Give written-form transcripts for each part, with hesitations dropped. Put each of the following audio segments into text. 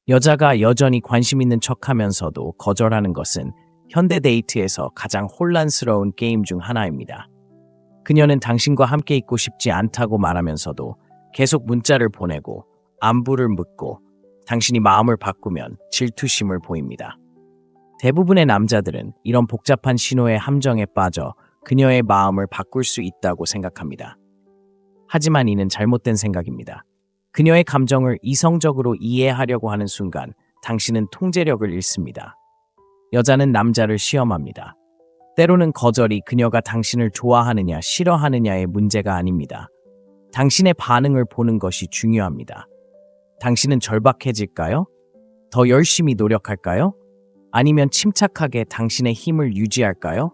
여자가 여전히 관심 있는 척하면서도 거절하는 것은 현대 데이트에서 가장 혼란스러운 게임 중 하나입니다. 그녀는 당신과 함께 있고 싶지 않다고 말하면서도 계속 문자를 보내고 안부를 묻고 당신이 마음을 바꾸면 질투심을 보입니다. 대부분의 남자들은 이런 복잡한 신호의 함정에 빠져 그녀의 마음을 바꿀 수 있다고 생각합니다. 하지만 이는 잘못된 생각입니다. 그녀의 감정을 이성적으로 이해하려고 하는 순간 당신은 통제력을 잃습니다. 여자는 남자를 시험합니다. 때로는 거절이 그녀가 당신을 좋아하느냐 싫어하느냐의 문제가 아닙니다. 당신의 반응을 보는 것이 중요합니다. 당신은 절박해질까요? 더 열심히 노력할까요? 아니면 침착하게 당신의 힘을 유지할까요?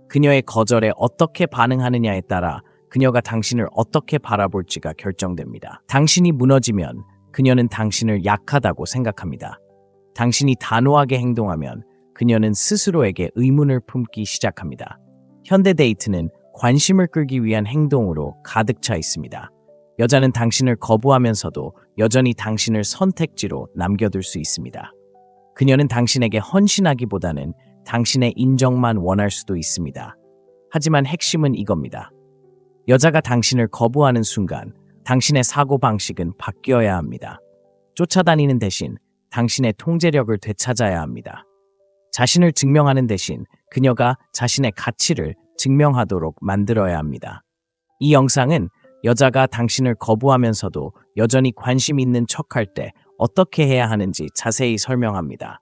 그녀의 거절에 어떻게 반응하느냐에 따라 그녀가 당신을 어떻게 바라볼지가 결정됩니다. 당신이 무너지면 그녀는 당신을 약하다고 생각합니다. 당신이 단호하게 행동하면 그녀는 스스로에게 의문을 품기 시작합니다. 현대 데이트는 관심을 끌기 위한 행동으로 가득 차 있습니다. 여자는 당신을 거부하면서도 여전히 당신을 선택지로 남겨둘 수 있습니다. 그녀는 당신에게 헌신하기보다는 당신의 인정만 원할 수도 있습니다. 하지만 핵심은 이겁니다. 여자가 당신을 거부하는 순간 당신의 사고방식은 바뀌어야 합니다. 쫓아다니는 대신 당신의 통제력을 되찾아야 합니다. 자신을 증명하는 대신 그녀가 자신의 가치를 증명하도록 만들어야 합니다. 이 영상은 여자가 당신을 거부하면서도 여전히 관심 있는 척할 때 어떻게 해야 하는지 자세히 설명합니다.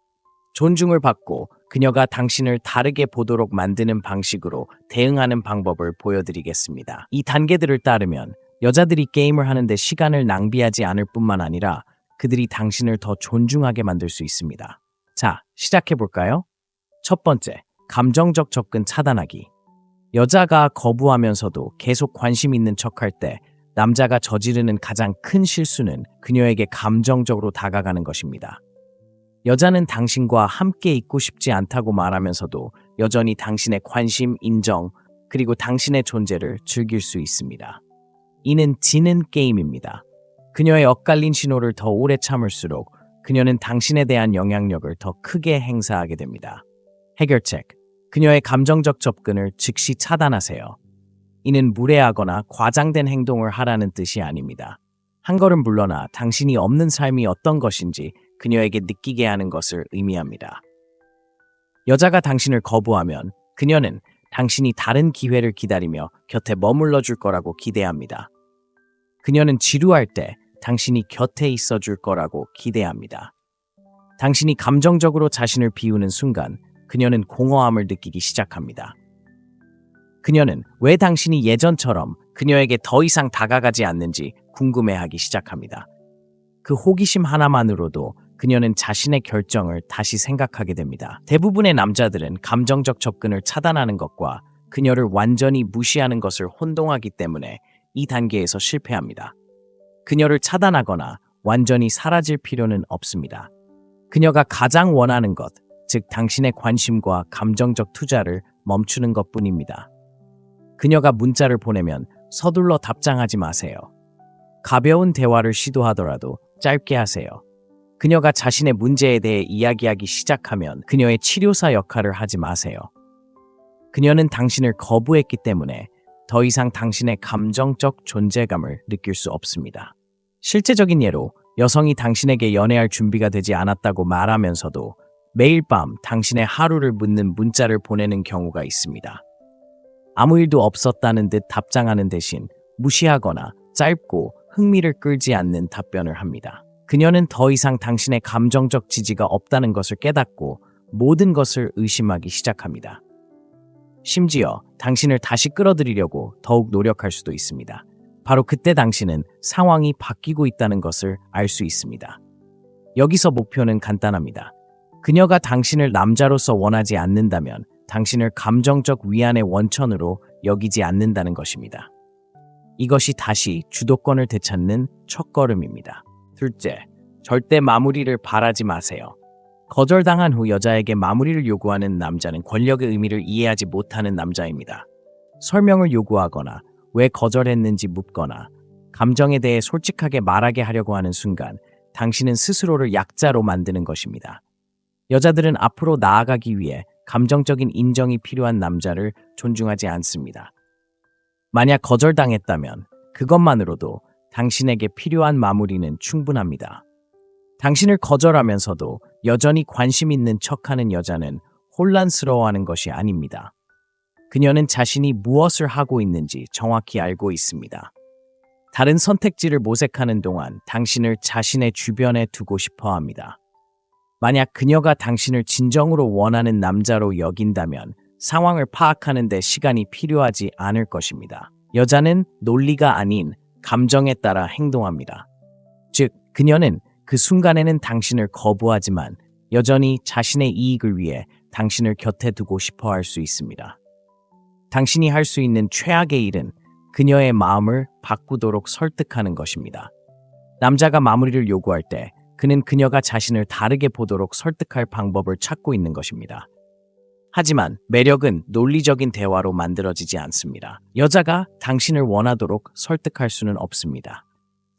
존중을 받고 그녀가 당신을 다르게 보도록 만드는 방식으로 대응하는 방법을 보여드리겠습니다. 이 단계들을 따르면 여자들이 게임을 하는데 시간을 낭비하지 않을 뿐만 아니라 그들이 당신을 더 존중하게 만들 수 있습니다. 자, 시작해볼까요? 첫 번째, 감정적 접근 차단하기. 여자가 거부하면서도 계속 관심 있는 척할 때 남자가 저지르는 가장 큰 실수는 그녀에게 감정적으로 다가가는 것입니다. 여자는 당신과 함께 있고 싶지 않다고 말하면서도 여전히 당신의 관심, 인정, 그리고 당신의 존재를 즐길 수 있습니다. 이는 지는 게임입니다. 그녀의 엇갈린 신호를 더 오래 참을수록 그녀는 당신에 대한 영향력을 더 크게 행사하게 됩니다. 해결책. 그녀의 감정적 접근을 즉시 차단하세요. 이는 무례하거나 과장된 행동을 하라는 뜻이 아닙니다. 한 걸음 물러나 당신이 없는 삶이 어떤 것인지 그녀에게 느끼게 하는 것을 의미합니다. 여자가 당신을 거부하면 그녀는 당신이 다른 기회를 기다리며 곁에 머물러 줄 거라고 기대합니다. 그녀는 지루할 때 당신이 곁에 있어 줄 거라고 기대합니다. 당신이 감정적으로 자신을 비우는 순간 그녀는 공허함을 느끼기 시작합니다. 그녀는 왜 당신이 예전처럼 그녀에게 더 이상 다가가지 않는지 궁금해하기 시작합니다. 그 호기심 하나만으로도 그녀는 자신의 결정을 다시 생각하게 됩니다. 대부분의 남자들은 감정적 접근을 차단하는 것과 그녀를 완전히 무시하는 것을 혼동하기 때문에 이 단계에서 실패합니다. 그녀를 차단하거나 완전히 사라질 필요는 없습니다. 그녀가 가장 원하는 것, 즉 당신의 관심과 감정적 투자를 멈추는 것뿐입니다. 그녀가 문자를 보내면 서둘러 답장하지 마세요. 가벼운 대화를 시도하더라도 짧게 하세요. 그녀가 자신의 문제에 대해 이야기하기 시작하면 그녀의 치료사 역할을 하지 마세요. 그녀는 당신을 거부했기 때문에 더 이상 당신의 감정적 존재감을 느낄 수 없습니다. 실제적인 예로 여성이 당신에게 연애할 준비가 되지 않았다고 말하면서도 매일 밤 당신의 하루를 묻는 문자를 보내는 경우가 있습니다. 아무 일도 없었다는 듯 답장하는 대신 무시하거나 짧고 흥미를 끌지 않는 답변을 합니다. 그녀는 더 이상 당신의 감정적 지지가 없다는 것을 깨닫고 모든 것을 의심하기 시작합니다. 심지어 당신을 다시 끌어들이려고 더욱 노력할 수도 있습니다. 바로 그때 당신은 상황이 바뀌고 있다는 것을 알 수 있습니다. 여기서 목표는 간단합니다. 그녀가 당신을 남자로서 원하지 않는다면 당신을 감정적 위안의 원천으로 여기지 않는다는 것입니다. 이것이 다시 주도권을 되찾는 첫걸음입니다. 둘째, 절대 마무리를 바라지 마세요. 거절당한 후 여자에게 마무리를 요구하는 남자는 권력의 의미를 이해하지 못하는 남자입니다. 설명을 요구하거나 왜 거절했는지 묻거나 감정에 대해 솔직하게 말하게 하려고 하는 순간 당신은 스스로를 약자로 만드는 것입니다. 여자들은 앞으로 나아가기 위해 감정적인 인정이 필요한 남자를 존중하지 않습니다. 만약 거절당했다면 그것만으로도 당신에게 필요한 마무리는 충분합니다. 당신을 거절하면서도 여전히 관심 있는 척하는 여자는 혼란스러워하는 것이 아닙니다. 그녀는 자신이 무엇을 하고 있는지 정확히 알고 있습니다. 다른 선택지를 모색하는 동안 당신을 자신의 주변에 두고 싶어 합니다. 만약 그녀가 당신을 진정으로 원하는 남자로 여긴다면 상황을 파악하는 데 시간이 필요하지 않을 것입니다. 여자는 논리가 아닌 감정에 따라 행동합니다. 즉, 그녀는 그 순간에는 당신을 거부하지만 여전히 자신의 이익을 위해 당신을 곁에 두고 싶어 할 수 있습니다. 당신이 할 수 있는 최악의 일은 그녀의 마음을 바꾸도록 설득하는 것입니다. 남자가 마무리를 요구할 때 그는 그녀가 자신을 다르게 보도록 설득할 방법을 찾고 있는 것입니다. 하지만 매력은 논리적인 대화로 만들어지지 않습니다. 여자가 당신을 원하도록 설득할 수는 없습니다.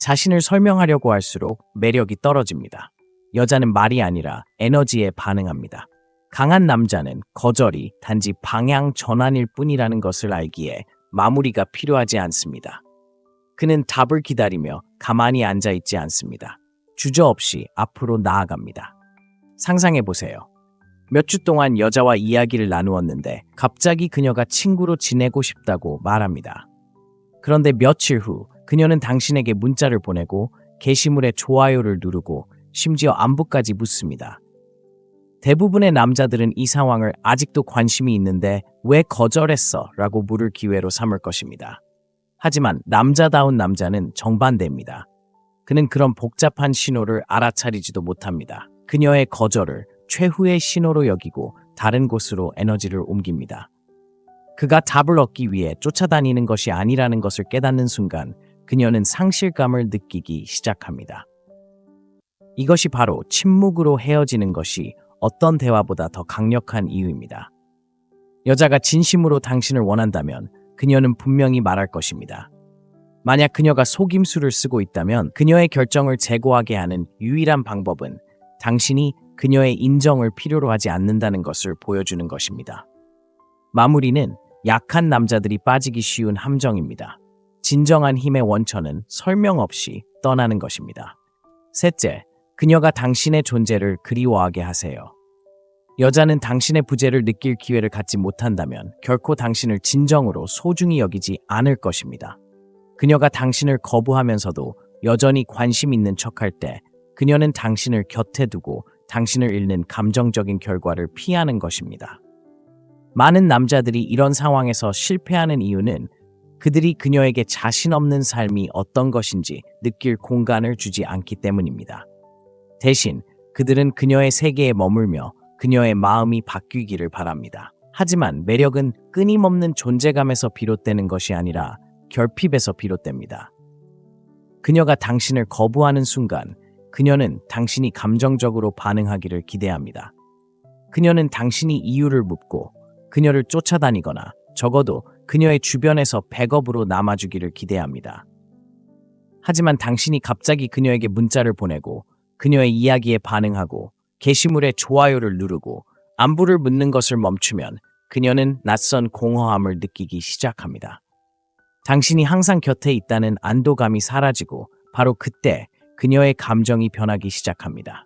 자신을 설명하려고 할수록 매력이 떨어집니다. 여자는 말이 아니라 에너지에 반응합니다. 강한 남자는 거절이 단지 방향 전환일 뿐이라는 것을 알기에 마무리가 필요하지 않습니다. 그는 답을 기다리며 가만히 앉아 있지 않습니다. 주저없이 앞으로 나아갑니다. 상상해보세요. 몇 주 동안 여자와 이야기를 나누었는데 갑자기 그녀가 친구로 지내고 싶다고 말합니다. 그런데 며칠 후 그녀는 당신에게 문자를 보내고 게시물에 좋아요를 누르고 심지어 안부까지 묻습니다. 대부분의 남자들은 이 상황을 아직도 관심이 있는데 왜 거절했어? 라고 물을 기회로 삼을 것입니다. 하지만 남자다운 남자는 정반대입니다. 그는 그런 복잡한 신호를 알아차리지도 못합니다. 그녀의 거절을 최후의 신호로 여기고 다른 곳으로 에너지를 옮깁니다. 그가 답을 얻기 위해 쫓아다니는 것이 아니라는 것을 깨닫는 순간 그녀는 상실감을 느끼기 시작합니다. 이것이 바로 침묵으로 헤어지는 것이 어떤 대화보다 더 강력한 이유입니다. 여자가 진심으로 당신을 원한다면 그녀는 분명히 말할 것입니다. 만약 그녀가 속임수를 쓰고 있다면 그녀의 결정을 재고하게 하는 유일한 방법은 당신이 그녀의 인정을 필요로 하지 않는다는 것을 보여주는 것입니다. 마무리는 약한 남자들이 빠지기 쉬운 함정입니다. 진정한 힘의 원천은 설명 없이 떠나는 것입니다. 셋째, 그녀가 당신의 존재를 그리워하게 하세요. 여자는 당신의 부재를 느낄 기회를 갖지 못한다면 결코 당신을 진정으로 소중히 여기지 않을 것입니다. 그녀가 당신을 거부하면서도 여전히 관심 있는 척할 때 그녀는 당신을 곁에 두고 당신을 잃는 감정적인 결과를 피하는 것입니다. 많은 남자들이 이런 상황에서 실패하는 이유는 그들이 그녀에게 자신 없는 삶이 어떤 것인지 느낄 공간을 주지 않기 때문입니다. 대신 그들은 그녀의 세계에 머물며 그녀의 마음이 바뀌기를 바랍니다. 하지만 매력은 끊임없는 존재감에서 비롯되는 것이 아니라 결핍에서 비롯됩니다. 그녀가 당신을 거부하는 순간 그녀는 당신이 감정적으로 반응하기를 기대합니다. 그녀는 당신이 이유를 묻고 그녀를 쫓아다니거나 적어도 그녀의 주변에서 백업으로 남아주기를 기대합니다. 하지만 당신이 갑자기 그녀에게 문자를 보내고 그녀의 이야기에 반응하고 게시물에 좋아요를 누르고 안부를 묻는 것을 멈추면 그녀는 낯선 공허함을 느끼기 시작합니다. 당신이 항상 곁에 있다는 안도감이 사라지고 바로 그때 그녀의 감정이 변하기 시작합니다.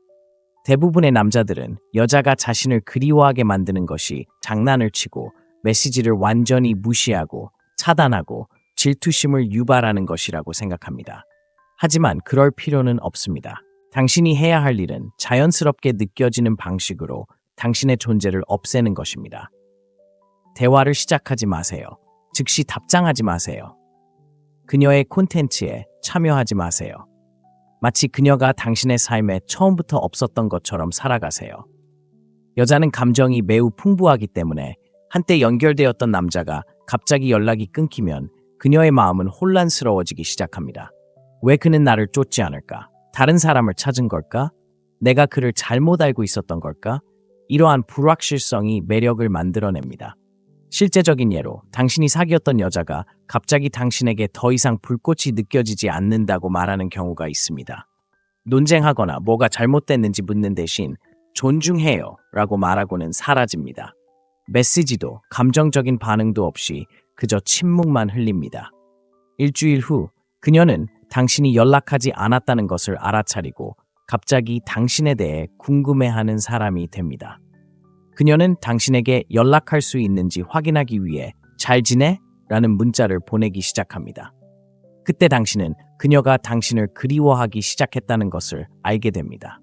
대부분의 남자들은 여자가 자신을 그리워하게 만드는 것이 장난을 치고 메시지를 완전히 무시하고 차단하고 질투심을 유발하는 것이라고 생각합니다. 하지만 그럴 필요는 없습니다. 당신이 해야 할 일은 자연스럽게 느껴지는 방식으로 당신의 존재를 없애는 것입니다. 대화를 시작하지 마세요. 즉시 답장하지 마세요. 그녀의 콘텐츠에 참여하지 마세요. 마치 그녀가 당신의 삶에 처음부터 없었던 것처럼 살아가세요. 여자는 감정이 매우 풍부하기 때문에 한때 연결되었던 남자가 갑자기 연락이 끊기면 그녀의 마음은 혼란스러워지기 시작합니다. 왜 그는 나를 쫓지 않을까? 다른 사람을 찾은 걸까? 내가 그를 잘못 알고 있었던 걸까? 이러한 불확실성이 매력을 만들어냅니다. 실제적인 예로 당신이 사귀었던 여자가 갑자기 당신에게 더 이상 불꽃이 느껴지지 않는다고 말하는 경우가 있습니다. 논쟁하거나 뭐가 잘못됐는지 묻는 대신 존중해요 라고 말하고는 사라집니다. 메시지도 감정적인 반응도 없이 그저 침묵만 흘립니다. 일주일 후 그녀는 당신이 연락하지 않았다는 것을 알아차리고 갑자기 당신에 대해 궁금해하는 사람이 됩니다. 그녀는 당신에게 연락할 수 있는지 확인하기 위해 잘 지내? 라는 문자를 보내기 시작합니다. 그때 당신은 그녀가 당신을 그리워하기 시작했다는 것을 알게 됩니다.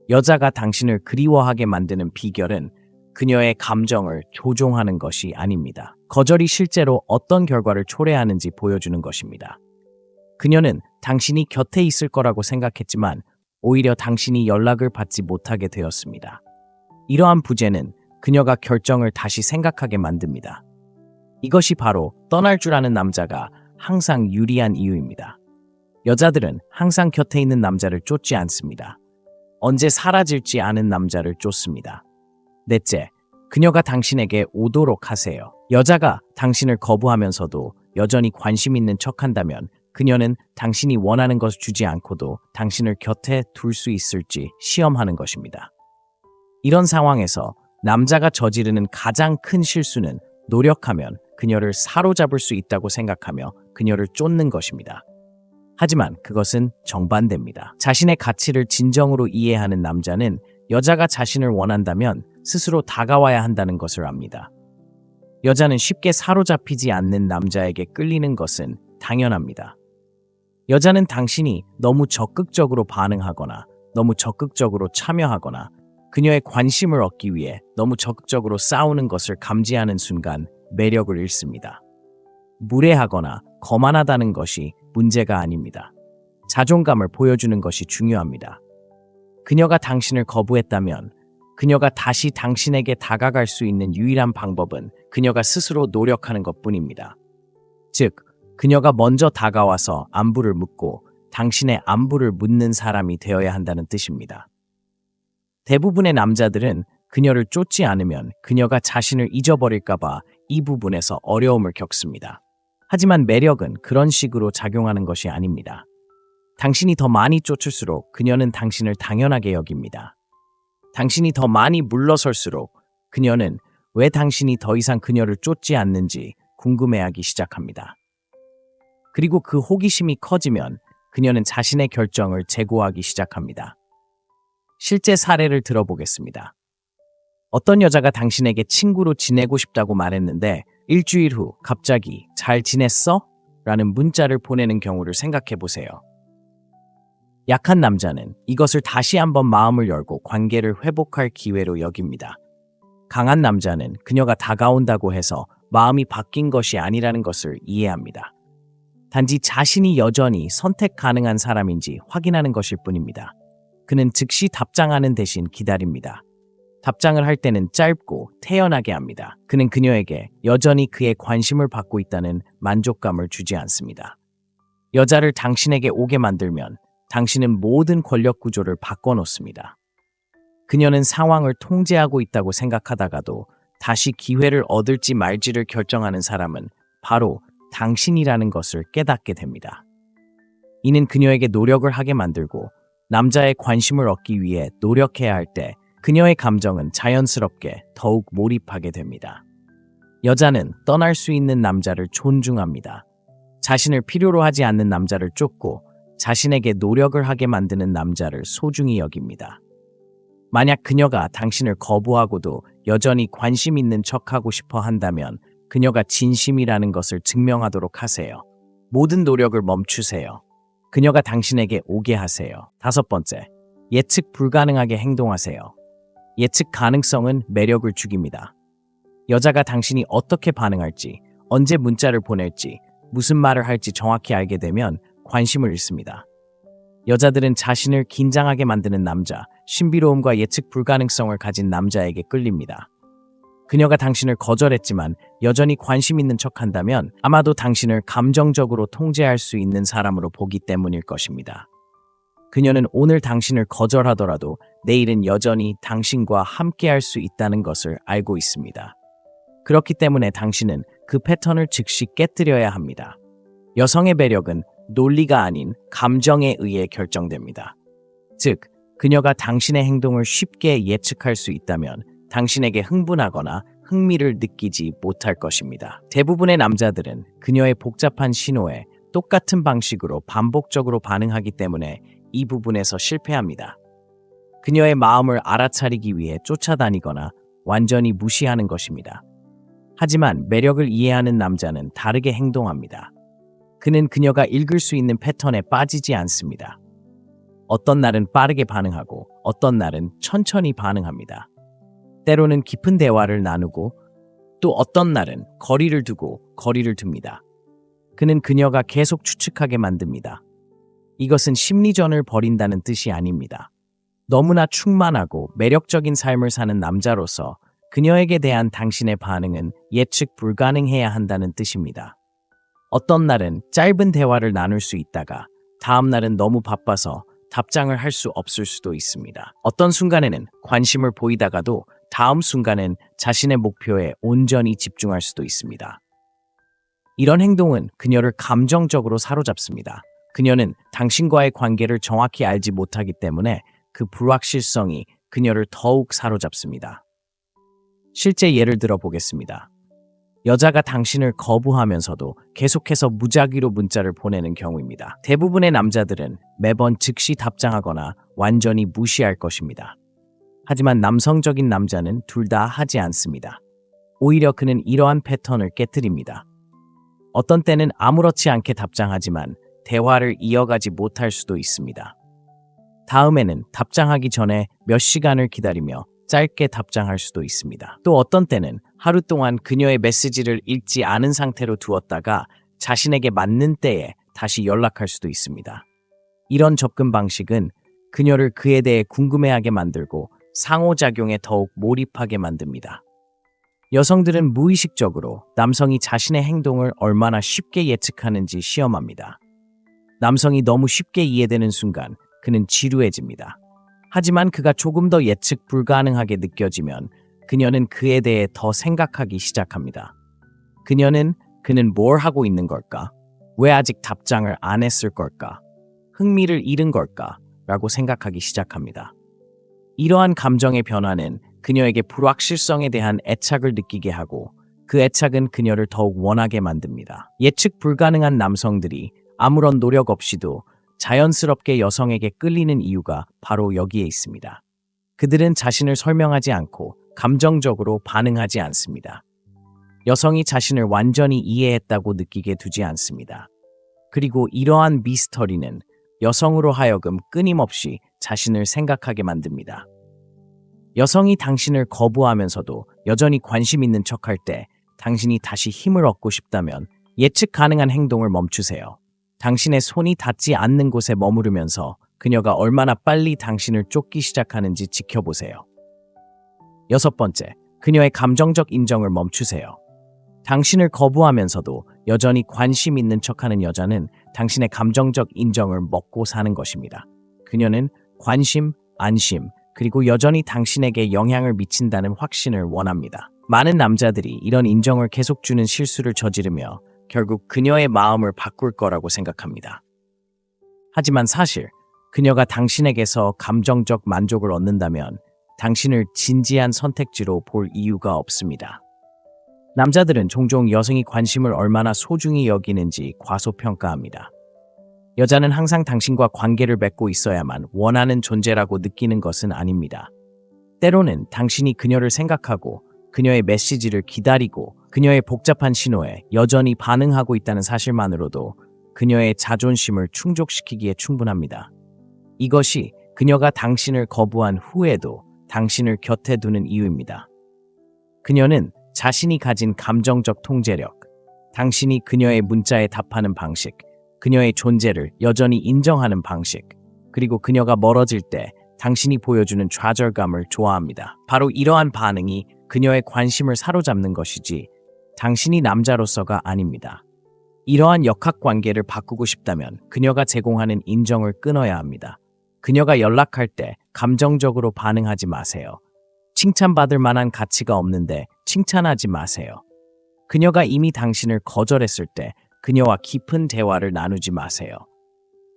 여자가 당신을 그리워하게 만드는 비결은 그녀의 감정을 조종하는 것이 아닙니다. 거절이 실제로 어떤 결과를 초래하는지 보여주는 것입니다. 그녀는 당신이 곁에 있을 거라고 생각했지만 오히려 당신이 연락을 받지 못하게 되었습니다. 이러한 부재는 그녀가 결정을 다시 생각하게 만듭니다. 이것이 바로 떠날 줄 아는 남자가 항상 유리한 이유입니다. 여자들은 항상 곁에 있는 남자를 쫓지 않습니다. 언제 사라질지 아는 남자를 쫓습니다. 넷째, 그녀가 당신에게 오도록 하세요. 여자가 당신을 거부하면서도 여전히 관심 있는 척한다면 그녀는 당신이 원하는 것을 주지 않고도 당신을 곁에 둘 수 있을지 시험하는 것입니다. 이런 상황에서 남자가 저지르는 가장 큰 실수는 노력하면 그녀를 사로잡을 수 있다고 생각하며 그녀를 쫓는 것입니다. 하지만 그것은 정반대입니다. 자신의 가치를 진정으로 이해하는 남자는 여자가 자신을 원한다면 스스로 다가와야 한다는 것을 압니다. 여자는 쉽게 사로잡히지 않는 남자에게 끌리는 것은 당연합니다. 여자는 당신이 너무 적극적으로 반응하거나 너무 적극적으로 참여하거나 그녀의 관심을 얻기 위해 너무 적극적으로 싸우는 것을 감지하는 순간 매력을 잃습니다. 무례하거나 거만하다는 것이 문제가 아닙니다. 자존감을 보여주는 것이 중요합니다. 그녀가 당신을 거부했다면 그녀가 다시 당신에게 다가갈 수 있는 유일한 방법은 그녀가 스스로 노력하는 것뿐입니다. 즉, 그녀가 먼저 다가와서 안부를 묻고 당신의 안부를 묻는 사람이 되어야 한다는 뜻입니다. 대부분의 남자들은 그녀를 쫓지 않으면 그녀가 자신을 잊어버릴까봐 이 부분에서 어려움을 겪습니다. 하지만 매력은 그런 식으로 작용하는 것이 아닙니다. 당신이 더 많이 쫓을수록 그녀는 당신을 당연하게 여깁니다. 당신이 더 많이 물러설수록 그녀는 왜 당신이 더 이상 그녀를 쫓지 않는지 궁금해하기 시작합니다. 그리고 그 호기심이 커지면 그녀는 자신의 결정을 재고하기 시작합니다. 실제 사례를 들어보겠습니다. 어떤 여자가 당신에게 친구로 지내고 싶다고 말했는데 일주일 후 갑자기 잘 지냈어? 라는 문자를 보내는 경우를 생각해 보세요. 약한 남자는 이것을 다시 한번 마음을 열고 관계를 회복할 기회로 여깁니다. 강한 남자는 그녀가 다가온다고 해서 마음이 바뀐 것이 아니라는 것을 이해합니다. 단지 자신이 여전히 선택 가능한 사람인지 확인하는 것일 뿐입니다. 그는 즉시 답장하는 대신 기다립니다. 답장을 할 때는 짧고 태연하게 합니다. 그는 그녀에게 여전히 그의 관심을 받고 있다는 만족감을 주지 않습니다. 여자를 당신에게 오게 만들면 당신은 모든 권력 구조를 바꿔놓습니다. 그녀는 상황을 통제하고 있다고 생각하다가도 다시 기회를 얻을지 말지를 결정하는 사람은 바로 당신이라는 것을 깨닫게 됩니다. 이는 그녀에게 노력을 하게 만들고 남자의 관심을 얻기 위해 노력해야 할 때 그녀의 감정은 자연스럽게 더욱 몰입하게 됩니다. 여자는 떠날 수 있는 남자를 존중합니다. 자신을 필요로 하지 않는 남자를 쫓고 자신에게 노력을 하게 만드는 남자를 소중히 여깁니다. 만약 그녀가 당신을 거부하고도 여전히 관심 있는 척하고 싶어 한다면 그녀가 진심이라는 것을 증명하도록 하세요. 모든 노력을 멈추세요. 그녀가 당신에게 오게 하세요. 5번째, 예측 불가능하게 행동하세요. 예측 가능성은 매력을 죽입니다. 여자가 당신이 어떻게 반응할지, 언제 문자를 보낼지, 무슨 말을 할지 정확히 알게 되면 관심을 잃습니다. 여자들은 자신을 긴장하게 만드는 남자, 신비로움과 예측 불가능성을 가진 남자에게 끌립니다. 그녀가 당신을 거절했지만 여전히 관심 있는 척한다면 아마도 당신을 감정적으로 통제할 수 있는 사람으로 보기 때문일 것입니다. 그녀는 오늘 당신을 거절하더라도 내일은 여전히 당신과 함께할 수 있다는 것을 알고 있습니다. 그렇기 때문에 당신은 그 패턴을 즉시 깨뜨려야 합니다. 여성의 매력은 논리가 아닌 감정에 의해 결정됩니다. 즉, 그녀가 당신의 행동을 쉽게 예측할 수 있다면 당신에게 흥분하거나 흥미를 느끼지 못할 것입니다. 대부분의 남자들은 그녀의 복잡한 신호에 똑같은 방식으로 반복적으로 반응하기 때문에 이 부분에서 실패합니다. 그녀의 마음을 알아차리기 위해 쫓아다니거나 완전히 무시하는 것입니다. 하지만 매력을 이해하는 남자는 다르게 행동합니다. 그는 그녀가 읽을 수 있는 패턴에 빠지지 않습니다. 어떤 날은 빠르게 반응하고 어떤 날은 천천히 반응합니다. 때로는 깊은 대화를 나누고 또 어떤 날은 거리를 두고 거리를 둡니다. 그는 그녀가 계속 추측하게 만듭니다. 이것은 심리전을 벌인다는 뜻이 아닙니다. 너무나 충만하고 매력적인 삶을 사는 남자로서 그녀에게 대한 당신의 반응은 예측 불가능해야 한다는 뜻입니다. 어떤 날은 짧은 대화를 나눌 수 있다가 다음 날은 너무 바빠서 답장을 할 수 없을 수도 있습니다. 어떤 순간에는 관심을 보이다가도 다음 순간엔 자신의 목표에 온전히 집중할 수도 있습니다. 이런 행동은 그녀를 감정적으로 사로잡습니다. 그녀는 당신과의 관계를 정확히 알지 못하기 때문에 그 불확실성이 그녀를 더욱 사로잡습니다. 실제 예를 들어 보겠습니다. 여자가 당신을 거부하면서도 계속해서 무작위로 문자를 보내는 경우입니다. 대부분의 남자들은 매번 즉시 답장하거나 완전히 무시할 것입니다. 하지만 남성적인 남자는 둘 다 하지 않습니다. 오히려 그는 이러한 패턴을 깨뜨립니다. 어떤 때는 아무렇지 않게 답장하지만 대화를 이어가지 못할 수도 있습니다. 다음에는 답장하기 전에 몇 시간을 기다리며 짧게 답장할 수도 있습니다. 또 어떤 때는 하루 동안 그녀의 메시지를 읽지 않은 상태로 두었다가 자신에게 맞는 때에 다시 연락할 수도 있습니다. 이런 접근 방식은 그녀를 그에 대해 궁금해하게 만들고 상호작용에 더욱 몰입하게 만듭니다. 여성들은 무의식적으로 남성이 자신의 행동을 얼마나 쉽게 예측하는지 시험합니다. 남성이 너무 쉽게 이해되는 순간 그는 지루해집니다. 하지만 그가 조금 더 예측 불가능하게 느껴지면 그녀는 그에 대해 더 생각하기 시작합니다. 그는 뭘 하고 있는 걸까? 왜 아직 답장을 안 했을 걸까? 흥미를 잃은 걸까? 라고 생각하기 시작합니다. 이러한 감정의 변화는 그녀에게 불확실성에 대한 애착을 느끼게 하고 그 애착은 그녀를 더욱 원하게 만듭니다. 예측 불가능한 남성들이 아무런 노력 없이도 자연스럽게 여성에게 끌리는 이유가 바로 여기에 있습니다. 그들은 자신을 설명하지 않고 감정적으로 반응하지 않습니다. 여성이 자신을 완전히 이해했다고 느끼게 두지 않습니다. 그리고 이러한 미스터리는 여성으로 하여금 끊임없이 자신을 생각하게 만듭니다. 여성이 당신을 거부하면서도 여전히 관심 있는 척할 때 당신이 다시 힘을 얻고 싶다면 예측 가능한 행동을 멈추세요. 당신의 손이 닿지 않는 곳에 머무르면서 그녀가 얼마나 빨리 당신을 쫓기 시작하는지 지켜보세요. 6번째, 그녀의 감정적 인정을 멈추세요. 당신을 거부하면서도 여전히 관심 있는 척하는 여자는 당신의 감정적 인정을 먹고 사는 것입니다. 그녀는 관심, 안심, 그리고 여전히 당신에게 영향을 미친다는 확신을 원합니다. 많은 남자들이 이런 인정을 계속 주는 실수를 저지르며 결국 그녀의 마음을 바꿀 거라고 생각합니다. 하지만 사실 그녀가 당신에게서 감정적 만족을 얻는다면 당신을 진지한 선택지로 볼 이유가 없습니다. 남자들은 종종 여성이 관심을 얼마나 소중히 여기는지 과소평가합니다. 여자는 항상 당신과 관계를 맺고 있어야만 원하는 존재라고 느끼는 것은 아닙니다. 때로는 당신이 그녀를 생각하고 그녀의 메시지를 기다리고 그녀의 복잡한 신호에 여전히 반응하고 있다는 사실만으로도 그녀의 자존심을 충족시키기에 충분합니다. 이것이 그녀가 당신을 거부한 후에도 당신을 곁에 두는 이유입니다. 그녀는 자신이 가진 감정적 통제력, 당신이 그녀의 문자에 답하는 방식, 그녀의 존재를 여전히 인정하는 방식, 그리고 그녀가 멀어질 때 당신이 보여주는 좌절감을 좋아합니다. 바로 이러한 반응이 그녀의 관심을 사로잡는 것이지 당신이 남자로서가 아닙니다. 이러한 역학관계를 바꾸고 싶다면 그녀가 제공하는 인정을 끊어야 합니다. 그녀가 연락할 때 감정적으로 반응하지 마세요. 칭찬받을 만한 가치가 없는데 칭찬하지 마세요. 그녀가 이미 당신을 거절했을 때 그녀와 깊은 대화를 나누지 마세요.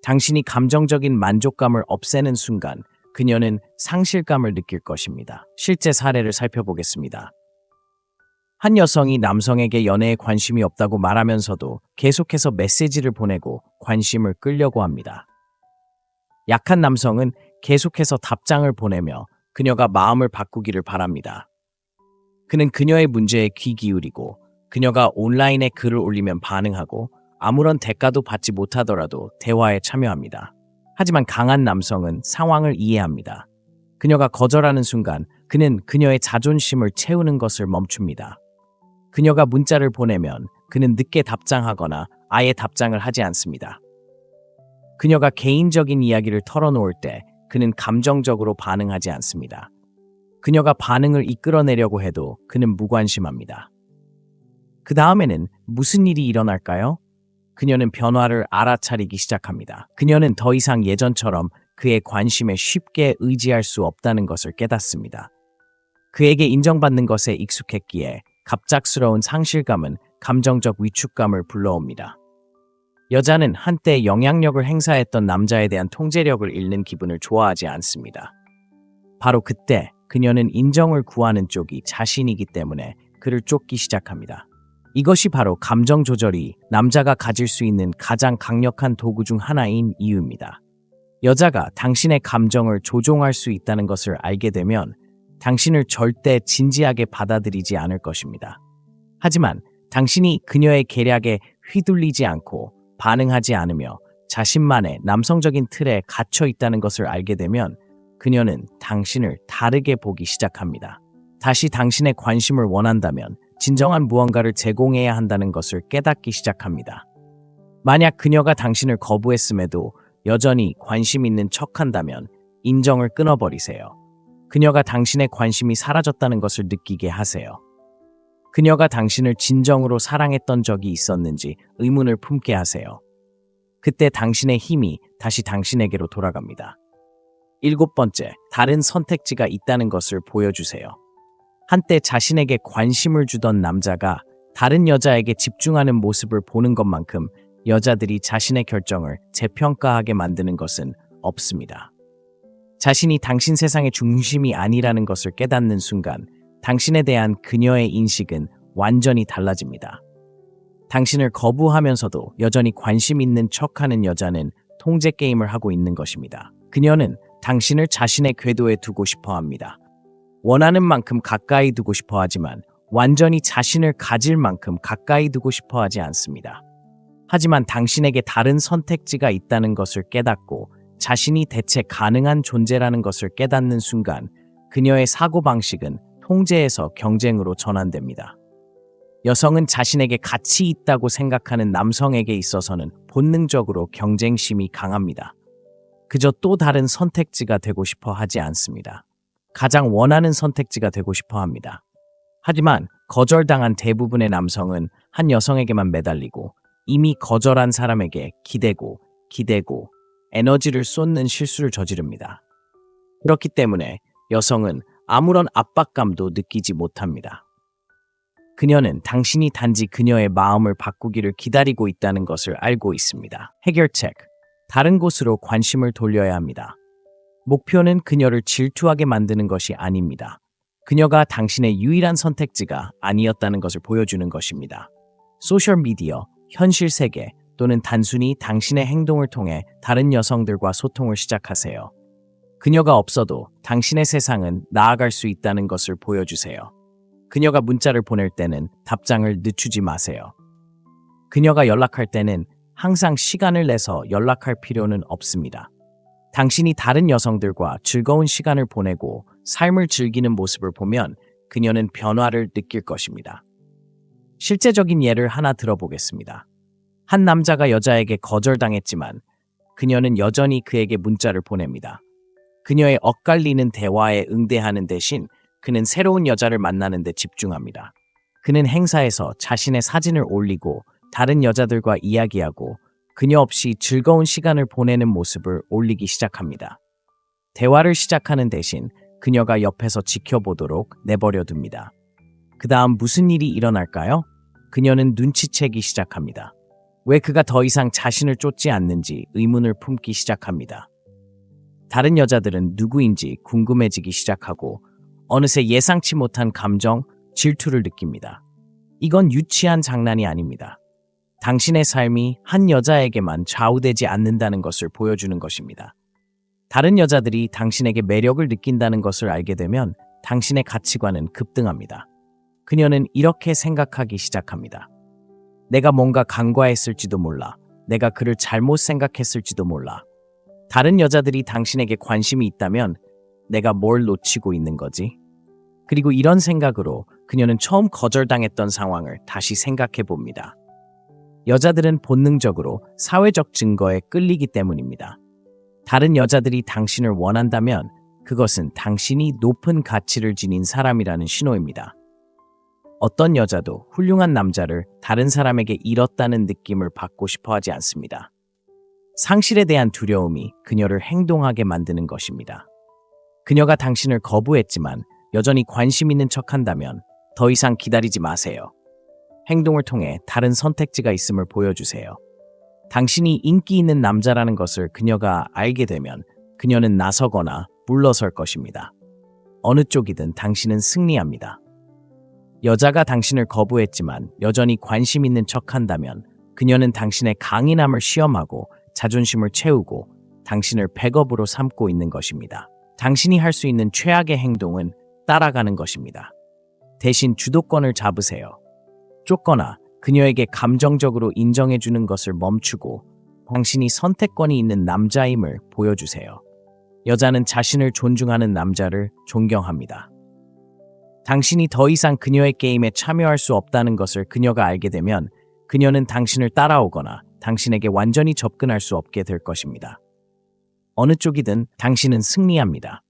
당신이 감정적인 만족감을 없애는 순간 그녀는 상실감을 느낄 것입니다. 실제 사례를 살펴보겠습니다. 한 여성이 남성에게 연애에 관심이 없다고 말하면서도 계속해서 메시지를 보내고 관심을 끌려고 합니다. 약한 남성은 계속해서 답장을 보내며 그녀가 마음을 바꾸기를 바랍니다. 그는 그녀의 문제에 귀 기울이고 그녀가 온라인에 글을 올리면 반응하고 아무런 대가도 받지 못하더라도 대화에 참여합니다. 하지만 강한 남성은 상황을 이해합니다. 그녀가 거절하는 순간 그는 그녀의 자존심을 채우는 것을 멈춥니다. 그녀가 문자를 보내면 그는 늦게 답장하거나 아예 답장을 하지 않습니다. 그녀가 개인적인 이야기를 털어놓을 때 그는 감정적으로 반응하지 않습니다. 그녀가 반응을 이끌어내려고 해도 그는 무관심합니다. 그 다음에는 무슨 일이 일어날까요? 그녀는 변화를 알아차리기 시작합니다. 그녀는 더 이상 예전처럼 그의 관심에 쉽게 의지할 수 없다는 것을 깨닫습니다. 그에게 인정받는 것에 익숙했기에 갑작스러운 상실감은 감정적 위축감을 불러옵니다. 여자는 한때 영향력을 행사했던 남자에 대한 통제력을 잃는 기분을 좋아하지 않습니다. 바로 그때 그녀는 인정을 구하는 쪽이 자신이기 때문에 그를 쫓기 시작합니다. 이것이 바로 감정 조절이 남자가 가질 수 있는 가장 강력한 도구 중 하나인 이유입니다. 여자가 당신의 감정을 조종할 수 있다는 것을 알게 되면 당신을 절대 진지하게 받아들이지 않을 것입니다. 하지만 당신이 그녀의 계략에 휘둘리지 않고 반응하지 않으며 자신만의 남성적인 틀에 갇혀 있다는 것을 알게 되면 그녀는 당신을 다르게 보기 시작합니다. 다시 당신의 관심을 원한다면 진정한 무언가를 제공해야 한다는 것을 깨닫기 시작합니다. 만약 그녀가 당신을 거부했음에도 여전히 관심 있는 척한다면 인정을 끊어버리세요. 그녀가 당신의 관심이 사라졌다는 것을 느끼게 하세요. 그녀가 당신을 진정으로 사랑했던 적이 있었는지 의문을 품게 하세요. 그때 당신의 힘이 다시 당신에게로 돌아갑니다. 7번째, 다른 선택지가 있다는 것을 보여주세요. 한때 자신에게 관심을 주던 남자가 다른 여자에게 집중하는 모습을 보는 것만큼 여자들이 자신의 결정을 재평가하게 만드는 것은 없습니다. 자신이 당신 세상의 중심이 아니라는 것을 깨닫는 순간 당신에 대한 그녀의 인식은 완전히 달라집니다. 당신을 거부하면서도 여전히 관심 있는 척하는 여자는 통제 게임을 하고 있는 것입니다. 그녀는 당신을 자신의 궤도에 두고 싶어 합니다. 원하는 만큼 가까이 두고 싶어 하지만 완전히 자신을 가질 만큼 가까이 두고 싶어 하지 않습니다. 하지만 당신에게 다른 선택지가 있다는 것을 깨닫고 자신이 대체 가능한 존재라는 것을 깨닫는 순간 그녀의 사고방식은 통제에서 경쟁으로 전환됩니다. 여성은 자신에게 가치 있다고 생각하는 남성에게 있어서는 본능적으로 경쟁심이 강합니다. 그저 또 다른 선택지가 되고 싶어 하지 않습니다. 가장 원하는 선택지가 되고 싶어 합니다. 하지만 거절당한 대부분의 남성은 한 여성에게만 매달리고 이미 거절한 사람에게 기대고 에너지를 쏟는 실수를 저지릅니다. 그렇기 때문에 여성은 아무런 압박감도 느끼지 못합니다. 그녀는 당신이 단지 그녀의 마음을 바꾸기를 기다리고 있다는 것을 알고 있습니다. 해결책, 다른 곳으로 관심을 돌려야 합니다. 목표는 그녀를 질투하게 만드는 것이 아닙니다. 그녀가 당신의 유일한 선택지가 아니었다는 것을 보여주는 것입니다. 소셜미디어, 현실 세계 또는 단순히 당신의 행동을 통해 다른 여성들과 소통을 시작하세요. 그녀가 없어도 당신의 세상은 나아갈 수 있다는 것을 보여주세요. 그녀가 문자를 보낼 때는 답장을 늦추지 마세요. 그녀가 연락할 때는 항상 시간을 내서 연락할 필요는 없습니다. 당신이 다른 여성들과 즐거운 시간을 보내고 삶을 즐기는 모습을 보면 그녀는 변화를 느낄 것입니다. 실제적인 예를 하나 들어보겠습니다. 한 남자가 여자에게 거절당했지만 그녀는 여전히 그에게 문자를 보냅니다. 그녀의 엇갈리는 대화에 응대하는 대신 그는 새로운 여자를 만나는 데 집중합니다. 그는 행사에서 자신의 사진을 올리고 다른 여자들과 이야기하고 그녀 없이 즐거운 시간을 보내는 모습을 올리기 시작합니다. 대화를 시작하는 대신 그녀가 옆에서 지켜보도록 내버려 둡니다. 그 다음 무슨 일이 일어날까요? 그녀는 눈치채기 시작합니다. 왜 그가 더 이상 자신을 쫓지 않는지 의문을 품기 시작합니다. 다른 여자들은 누구인지 궁금해지기 시작하고 어느새 예상치 못한 감정, 질투를 느낍니다. 이건 유치한 장난이 아닙니다. 당신의 삶이 한 여자에게만 좌우되지 않는다는 것을 보여주는 것입니다. 다른 여자들이 당신에게 매력을 느낀다는 것을 알게 되면 당신의 가치관은 급등합니다. 그녀는 이렇게 생각하기 시작합니다. 내가 뭔가 간과했을지도 몰라. 내가 그를 잘못 생각했을지도 몰라. 다른 여자들이 당신에게 관심이 있다면 내가 뭘 놓치고 있는 거지? 그리고 이런 생각으로 그녀는 처음 거절당했던 상황을 다시 생각해 봅니다. 여자들은 본능적으로 사회적 증거에 끌리기 때문입니다. 다른 여자들이 당신을 원한다면 그것은 당신이 높은 가치를 지닌 사람이라는 신호입니다. 어떤 여자도 훌륭한 남자를 다른 사람에게 잃었다는 느낌을 받고 싶어 하지 않습니다. 상실에 대한 두려움이 그녀를 행동하게 만드는 것입니다. 그녀가 당신을 거부했지만 여전히 관심 있는 척한다면 더 이상 기다리지 마세요. 행동을 통해 다른 선택지가 있음을 보여주세요. 당신이 인기 있는 남자라는 것을 그녀가 알게 되면 그녀는 나서거나 물러설 것입니다. 어느 쪽이든 당신은 승리합니다. 여자가 당신을 거부했지만 여전히 관심 있는 척한다면 그녀는 당신의 강인함을 시험하고 자존심을 채우고 당신을 백업으로 삼고 있는 것입니다. 당신이 할 수 있는 최악의 행동은 따라가는 것입니다. 대신 주도권을 잡으세요. 쫓거나 그녀에게 감정적으로 인정해주는 것을 멈추고 당신이 선택권이 있는 남자임을 보여주세요. 여자는 자신을 존중하는 남자를 존경합니다. 당신이 더 이상 그녀의 게임에 참여할 수 없다는 것을 그녀가 알게 되면 그녀는 당신을 따라오거나 당신에게 완전히 접근할 수 없게 될 것입니다. 어느 쪽이든 당신은 승리합니다.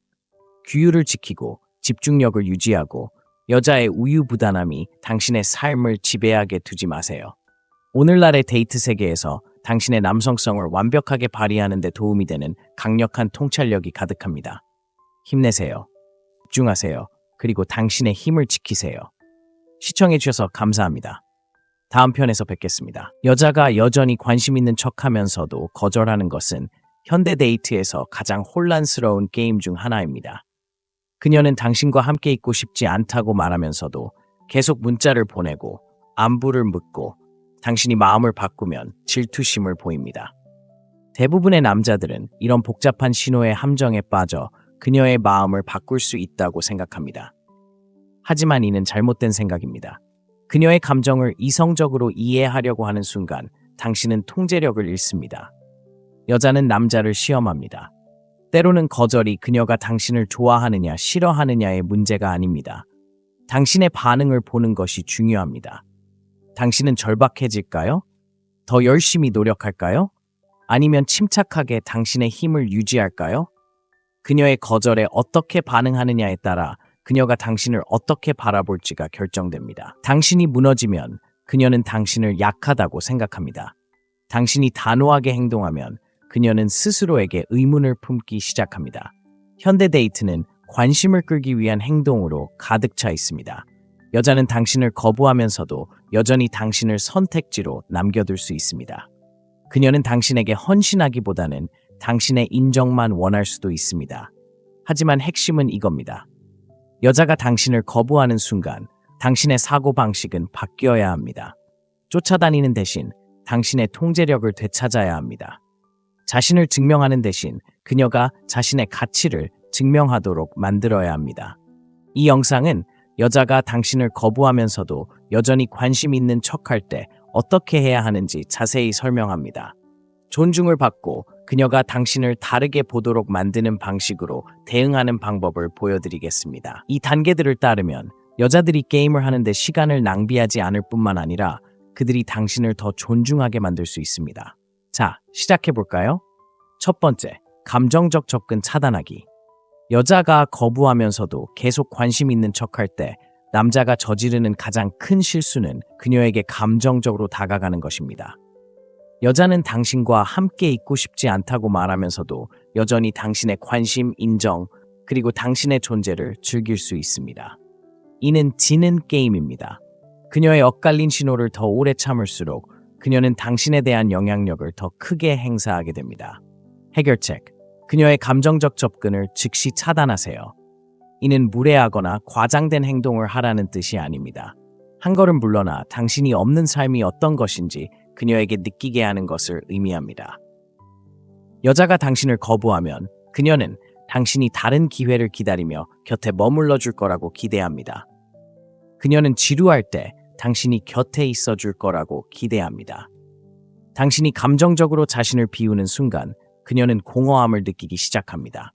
규율을 지키고 집중력을 유지하고 여자의 우유부단함이 당신의 삶을 지배하게 두지 마세요. 오늘날의 데이트 세계에서 당신의 남성성을 완벽하게 발휘하는 데 도움이 되는 강력한 통찰력이 가득합니다. 힘내세요. 집중하세요. 그리고 당신의 힘을 지키세요. 시청해주셔서 감사합니다. 다음 편에서 뵙겠습니다. 여자가 여전히 관심 있는 척하면서도 거절하는 것은 현대 데이트에서 가장 혼란스러운 게임 중 하나입니다. 그녀는 당신과 함께 있고 싶지 않다고 말하면서도 계속 문자를 보내고 안부를 묻고 당신이 마음을 바꾸면 질투심을 보입니다. 대부분의 남자들은 이런 복잡한 신호의 함정에 빠져 그녀의 마음을 바꿀 수 있다고 생각합니다. 하지만 이는 잘못된 생각입니다. 그녀의 감정을 이성적으로 이해하려고 하는 순간 당신은 통제력을 잃습니다. 여자는 남자를 시험합니다. 때로는 거절이 그녀가 당신을 좋아하느냐 싫어하느냐의 문제가 아닙니다. 당신의 반응을 보는 것이 중요합니다. 당신은 절박해질까요? 더 열심히 노력할까요? 아니면 침착하게 당신의 힘을 유지할까요? 그녀의 거절에 어떻게 반응하느냐에 따라 그녀가 당신을 어떻게 바라볼지가 결정됩니다. 당신이 무너지면 그녀는 당신을 약하다고 생각합니다. 당신이 단호하게 행동하면 그녀는 스스로에게 의문을 품기 시작합니다. 현대 데이트는 관심을 끌기 위한 행동으로 가득 차 있습니다. 여자는 당신을 거부하면서도 여전히 당신을 선택지로 남겨둘 수 있습니다. 그녀는 당신에게 헌신하기보다는 당신의 인정만 원할 수도 있습니다. 하지만 핵심은 이겁니다. 여자가 당신을 거부하는 순간 당신의 사고방식은 바뀌어야 합니다. 쫓아다니는 대신 당신의 통제력을 되찾아야 합니다. 자신을 증명하는 대신 그녀가 자신의 가치를 증명하도록 만들어야 합니다. 이 영상은 여자가 당신을 거부하면서도 여전히 관심 있는 척할 때 어떻게 해야 하는지 자세히 설명합니다. 존중을 받고 그녀가 당신을 다르게 보도록 만드는 방식으로 대응하는 방법을 보여드리겠습니다. 이 단계들을 따르면 여자들이 게임을 하는데 시간을 낭비하지 않을 뿐만 아니라 그들이 당신을 더 존중하게 만들 수 있습니다. 자, 시작해볼까요? 첫 번째, 감정적 접근 차단하기. 여자가 거부하면서도 계속 관심 있는 척할 때 남자가 저지르는 가장 큰 실수는 그녀에게 감정적으로 다가가는 것입니다. 여자는 당신과 함께 있고 싶지 않다고 말하면서도 여전히 당신의 관심, 인정, 그리고 당신의 존재를 즐길 수 있습니다. 이는 지는 게임입니다. 그녀의 엇갈린 신호를 더 오래 참을수록 그녀는 당신에 대한 영향력을 더 크게 행사하게 됩니다. 해결책. 그녀의 감정적 접근을 즉시 차단하세요. 이는 무례하거나 과장된 행동을 하라는 뜻이 아닙니다. 한 걸음 물러나 당신이 없는 삶이 어떤 것인지 그녀에게 느끼게 하는 것을 의미합니다. 여자가 당신을 거부하면 그녀는 당신이 다른 기회를 기다리며 곁에 머물러 줄 거라고 기대합니다. 그녀는 지루할 때 당신이 곁에 있어 줄 거라고 기대합니다. 당신이 감정적으로 자신을 비우는 순간 그녀는 공허함을 느끼기 시작합니다.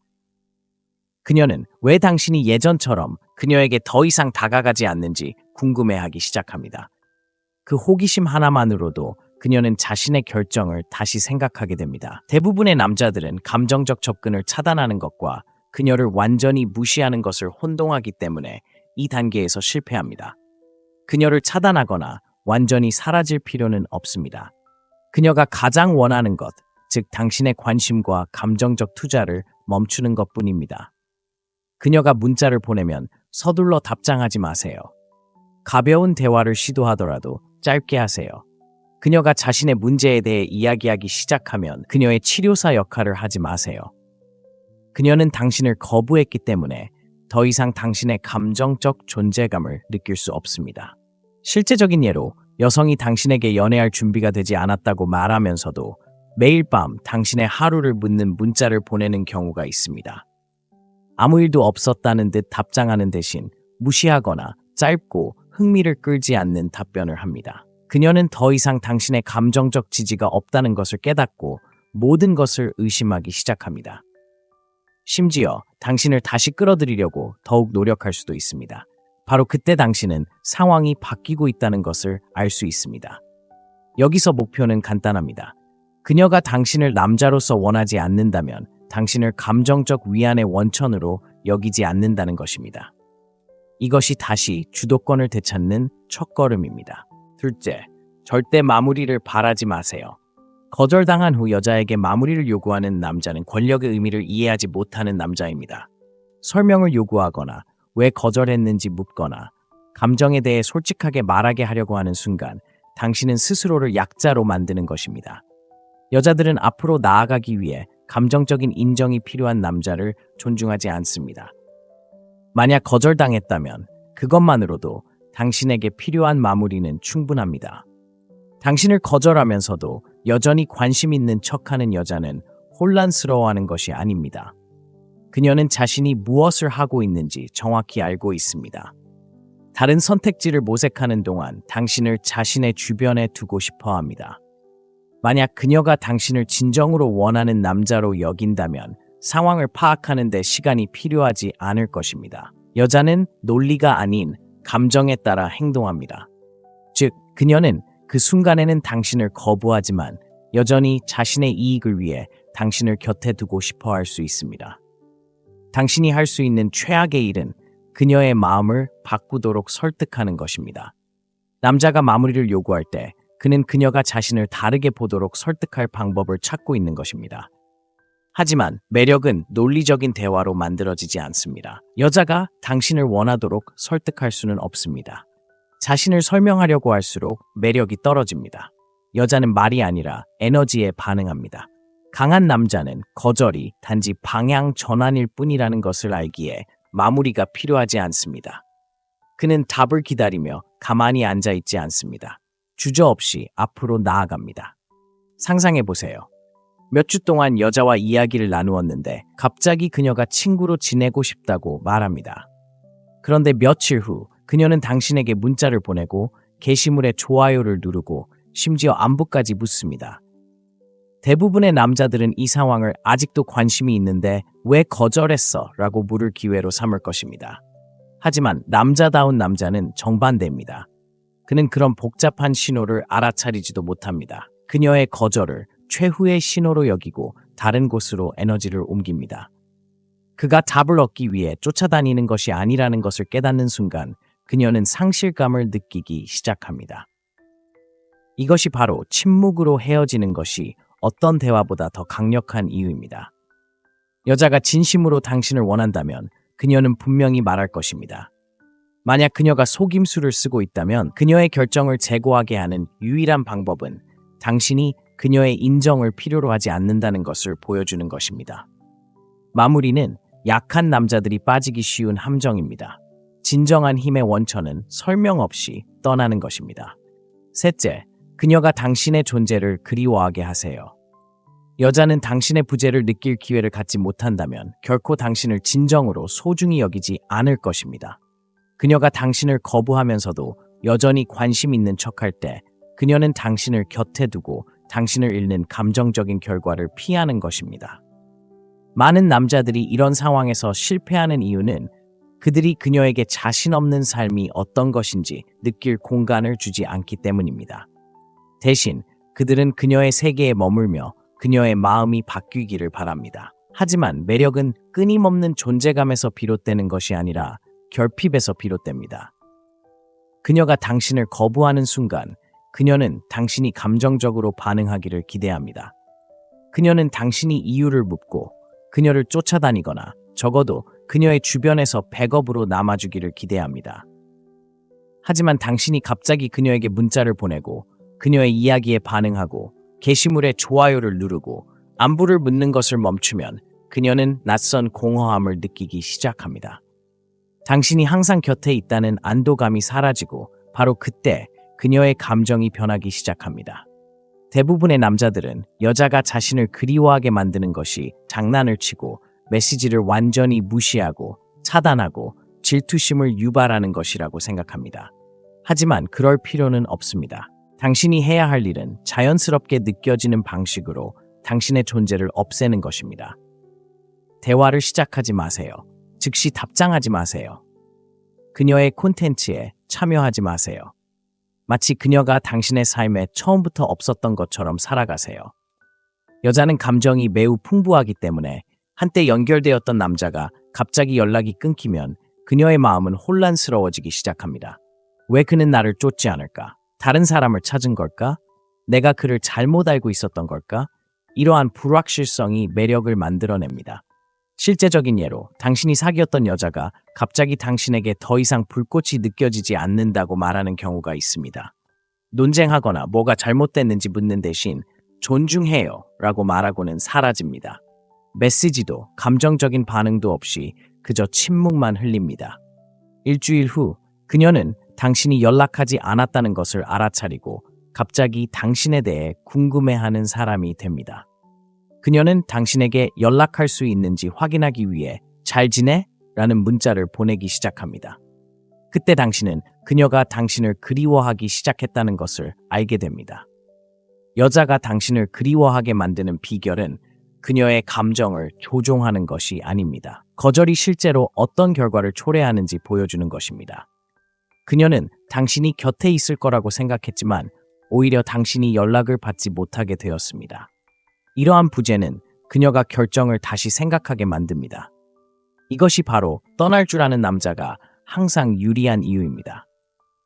그녀는 왜 당신이 예전처럼 그녀에게 더 이상 다가가지 않는지 궁금해하기 시작합니다. 그 호기심 하나만으로도 그녀는 자신의 결정을 다시 생각하게 됩니다. 대부분의 남자들은 감정적 접근을 차단하는 것과 그녀를 완전히 무시하는 것을 혼동하기 때문에 이 단계에서 실패합니다. 그녀를 차단하거나 완전히 사라질 필요는 없습니다. 그녀가 가장 원하는 것, 즉 당신의 관심과 감정적 투자를 멈추는 것뿐입니다. 그녀가 문자를 보내면 서둘러 답장하지 마세요. 가벼운 대화를 시도하더라도 짧게 하세요. 그녀가 자신의 문제에 대해 이야기하기 시작하면 그녀의 치료사 역할을 하지 마세요. 그녀는 당신을 거부했기 때문에 더 이상 당신의 감정적 존재감을 느낄 수 없습니다. 실제적인 예로 여성이 당신에게 연애할 준비가 되지 않았다고 말하면서도 매일 밤 당신의 하루를 묻는 문자를 보내는 경우가 있습니다. 아무 일도 없었다는 듯 답장하는 대신 무시하거나 짧고 흥미를 끌지 않는 답변을 합니다. 그녀는 더 이상 당신의 감정적 지지가 없다는 것을 깨닫고 모든 것을 의심하기 시작합니다. 심지어 당신을 다시 끌어들이려고 더욱 노력할 수도 있습니다. 바로 그때 당신은 상황이 바뀌고 있다는 것을 알 수 있습니다. 여기서 목표는 간단합니다. 그녀가 당신을 남자로서 원하지 않는다면 당신을 감정적 위안의 원천으로 여기지 않는다는 것입니다. 이것이 다시 주도권을 되찾는 첫걸음입니다. 둘째, 절대 마무리를 바라지 마세요. 거절당한 후 여자에게 마무리를 요구하는 남자는 권력의 의미를 이해하지 못하는 남자입니다. 설명을 요구하거나 왜 거절했는지 묻거나 감정에 대해 솔직하게 말하게 하려고 하는 순간 당신은 스스로를 약자로 만드는 것입니다. 여자들은 앞으로 나아가기 위해 감정적인 인정이 필요한 남자를 존중하지 않습니다. 만약 거절당했다면 그것만으로도 당신에게 필요한 마무리는 충분합니다. 당신을 거절하면서도 여전히 관심 있는 척하는 여자는 혼란스러워하는 것이 아닙니다. 그녀는 자신이 무엇을 하고 있는지 정확히 알고 있습니다. 다른 선택지를 모색하는 동안 당신을 자신의 주변에 두고 싶어 합니다. 만약 그녀가 당신을 진정으로 원하는 남자로 여긴다면 상황을 파악하는 데 시간이 필요하지 않을 것입니다. 여자는 논리가 아닌 감정에 따라 행동합니다. 즉, 그녀는 그 순간에는 당신을 거부하지만 여전히 자신의 이익을 위해 당신을 곁에 두고 싶어 할 수 있습니다. 당신이 할 수 있는 최악의 일은 그녀의 마음을 바꾸도록 설득하는 것입니다. 남자가 마무리를 요구할 때 그는 그녀가 자신을 다르게 보도록 설득할 방법을 찾고 있는 것입니다. 하지만 매력은 논리적인 대화로 만들어지지 않습니다. 여자가 당신을 원하도록 설득할 수는 없습니다. 자신을 설명하려고 할수록 매력이 떨어집니다. 여자는 말이 아니라 에너지에 반응합니다. 강한 남자는 거절이 단지 방향 전환일 뿐이라는 것을 알기에 마무리가 필요하지 않습니다. 그는 답을 기다리며 가만히 앉아 있지 않습니다. 주저없이 앞으로 나아갑니다. 상상해보세요. 몇 주 동안 여자와 이야기를 나누었는데 갑자기 그녀가 친구로 지내고 싶다고 말합니다. 그런데 며칠 후 그녀는 당신에게 문자를 보내고 게시물에 좋아요를 누르고 심지어 안부까지 묻습니다. 대부분의 남자들은 이 상황을 아직도 관심이 있는데 왜 거절했어? 라고 물을 기회로 삼을 것입니다. 하지만 남자다운 남자는 정반대입니다. 그는 그런 복잡한 신호를 알아차리지도 못합니다. 그녀의 거절을 최후의 신호로 여기고 다른 곳으로 에너지를 옮깁니다. 그가 답을 얻기 위해 쫓아다니는 것이 아니라는 것을 깨닫는 순간 그녀는 상실감을 느끼기 시작합니다. 이것이 바로 침묵으로 헤어지는 것이 어떤 대화보다 더 강력한 이유입니다. 여자가 진심으로 당신을 원한다면 그녀는 분명히 말할 것입니다. 만약 그녀가 속임수를 쓰고 있다면 그녀의 결정을 재고하게 하는 유일한 방법은 당신이 그녀의 인정을 필요로 하지 않는다는 것을 보여주는 것입니다. 마무리는 약한 남자들이 빠지기 쉬운 함정입니다. 진정한 힘의 원천은 설명 없이 떠나는 것입니다. 셋째, 그녀가 당신의 존재를 그리워하게 하세요. 여자는 당신의 부재를 느낄 기회를 갖지 못한다면 결코 당신을 진정으로 소중히 여기지 않을 것입니다. 그녀가 당신을 거부하면서도 여전히 관심 있는 척할 때 그녀는 당신을 곁에 두고 당신을 잃는 감정적인 결과를 피하는 것입니다. 많은 남자들이 이런 상황에서 실패하는 이유는 그들이 그녀에게 자신 없는 삶이 어떤 것인지 느낄 공간을 주지 않기 때문입니다. 대신 그들은 그녀의 세계에 머물며 그녀의 마음이 바뀌기를 바랍니다. 하지만 매력은 끊임없는 존재감에서 비롯되는 것이 아니라 결핍에서 비롯됩니다. 그녀가 당신을 거부하는 순간 그녀는 당신이 감정적으로 반응하기를 기대합니다. 그녀는 당신이 이유를 묻고 그녀를 쫓아다니거나 적어도 그녀의 주변에서 백업으로 남아주기를 기대합니다. 하지만 당신이 갑자기 그녀에게 문자를 보내고 그녀의 이야기에 반응하고 게시물에 좋아요를 누르고 안부를 묻는 것을 멈추면 그녀는 낯선 공허함을 느끼기 시작합니다. 당신이 항상 곁에 있다는 안도감이 사라지고 바로 그때 그녀의 감정이 변하기 시작합니다. 대부분의 남자들은 여자가 자신을 그리워하게 만드는 것이 장난을 치고 메시지를 완전히 무시하고 차단하고 질투심을 유발하는 것이라고 생각합니다. 하지만 그럴 필요는 없습니다. 당신이 해야 할 일은 자연스럽게 느껴지는 방식으로 당신의 존재를 없애는 것입니다. 대화를 시작하지 마세요. 즉시 답장하지 마세요. 그녀의 콘텐츠에 참여하지 마세요. 마치 그녀가 당신의 삶에 처음부터 없었던 것처럼 살아가세요. 여자는 감정이 매우 풍부하기 때문에 한때 연결되었던 남자가 갑자기 연락이 끊기면 그녀의 마음은 혼란스러워지기 시작합니다. 왜 그는 나를 쫓지 않을까? 다른 사람을 찾은 걸까? 내가 그를 잘못 알고 있었던 걸까? 이러한 불확실성이 매력을 만들어냅니다. 실제적인 예로 당신이 사귀었던 여자가 갑자기 당신에게 더 이상 불꽃이 느껴지지 않는다고 말하는 경우가 있습니다. 논쟁하거나 뭐가 잘못됐는지 묻는 대신 존중해요 라고 말하고는 사라집니다. 메시지도 감정적인 반응도 없이 그저 침묵만 흘립니다. 일주일 후 그녀는 당신이 연락하지 않았다는 것을 알아차리고 갑자기 당신에 대해 궁금해하는 사람이 됩니다. 그녀는 당신에게 연락할 수 있는지 확인하기 위해 잘 지내? 라는 문자를 보내기 시작합니다. 그때 당신은 그녀가 당신을 그리워하기 시작했다는 것을 알게 됩니다. 여자가 당신을 그리워하게 만드는 비결은 그녀의 감정을 조종하는 것이 아닙니다. 거절이 실제로 어떤 결과를 초래하는지 보여주는 것입니다. 그녀는 당신이 곁에 있을 거라고 생각했지만 오히려 당신이 연락을 받지 못하게 되었습니다. 이러한 부재는 그녀가 결정을 다시 생각하게 만듭니다. 이것이 바로 떠날 줄 아는 남자가 항상 유리한 이유입니다.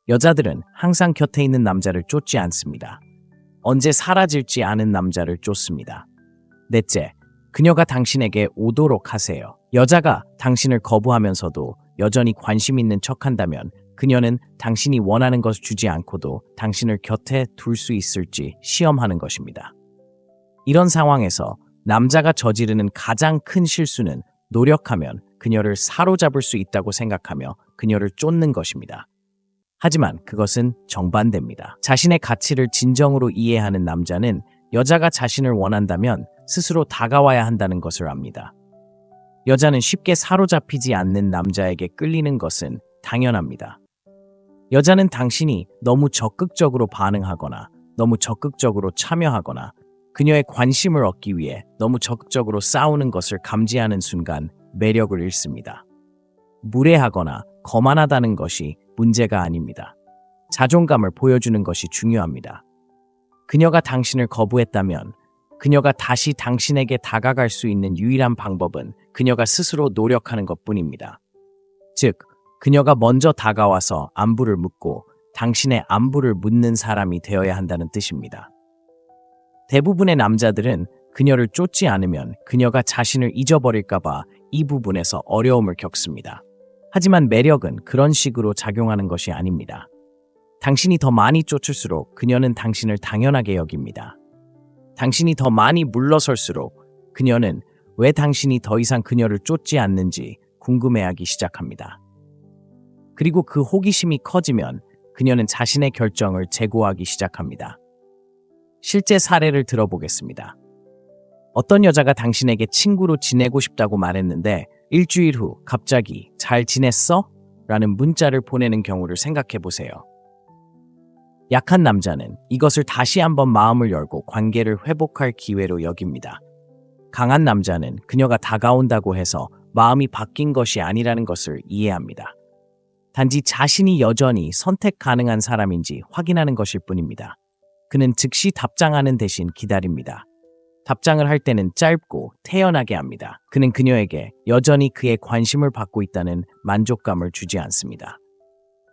여자들은 항상 곁에 있는 남자를 쫓지 않습니다. 언제 사라질지 아는 남자를 쫓습니다. 넷째, 그녀가 당신에게 오도록 하세요. 여자가 당신을 거부하면서도 여전히 관심 있는 척한다면 그녀는 당신이 원하는 것을 주지 않고도 당신을 곁에 둘 수 있을지 시험하는 것입니다. 이런 상황에서 남자가 저지르는 가장 큰 실수는 노력하면 그녀를 사로잡을 수 있다고 생각하며 그녀를 쫓는 것입니다. 하지만 그것은 정반대입니다. 자신의 가치를 진정으로 이해하는 남자는 여자가 자신을 원한다면 스스로 다가와야 한다는 것을 압니다. 여자는 쉽게 사로잡히지 않는 남자에게 끌리는 것은 당연합니다. 여자는 당신이 너무 적극적으로 반응하거나 너무 적극적으로 참여하거나 그녀의 관심을 얻기 위해 너무 적극적으로 싸우는 것을 감지하는 순간 매력을 잃습니다. 무례하거나 거만하다는 것이 문제가 아닙니다. 자존감을 보여주는 것이 중요합니다. 그녀가 당신을 거부했다면 그녀가 다시 당신에게 다가갈 수 있는 유일한 방법은 그녀가 스스로 노력하는 것뿐입니다. 즉, 그녀가 먼저 다가와서 안부를 묻고 당신의 안부를 묻는 사람이 되어야 한다는 뜻입니다. 대부분의 남자들은 그녀를 쫓지 않으면 그녀가 자신을 잊어버릴까봐 이 부분에서 어려움을 겪습니다. 하지만 매력은 그런 식으로 작용하는 것이 아닙니다. 당신이 더 많이 쫓을수록 그녀는 당신을 당연하게 여깁니다. 당신이 더 많이 물러설수록 그녀는 왜 당신이 더 이상 그녀를 쫓지 않는지 궁금해하기 시작합니다. 그리고 그 호기심이 커지면 그녀는 자신의 결정을 재고하기 시작합니다. 실제 사례를 들어보겠습니다. 어떤 여자가 당신에게 친구로 지내고 싶다고 말했는데 일주일 후 갑자기 잘 지냈어? 라는 문자를 보내는 경우를 생각해 보세요. 약한 남자는 이것을 다시 한번 마음을 열고 관계를 회복할 기회로 여깁니다. 강한 남자는 그녀가 다가온다고 해서 마음이 바뀐 것이 아니라는 것을 이해합니다. 단지 자신이 여전히 선택 가능한 사람인지 확인하는 것일 뿐입니다. 그는 즉시 답장하는 대신 기다립니다. 답장을 할 때는 짧고 태연하게 합니다. 그는 그녀에게 여전히 그의 관심을 받고 있다는 만족감을 주지 않습니다.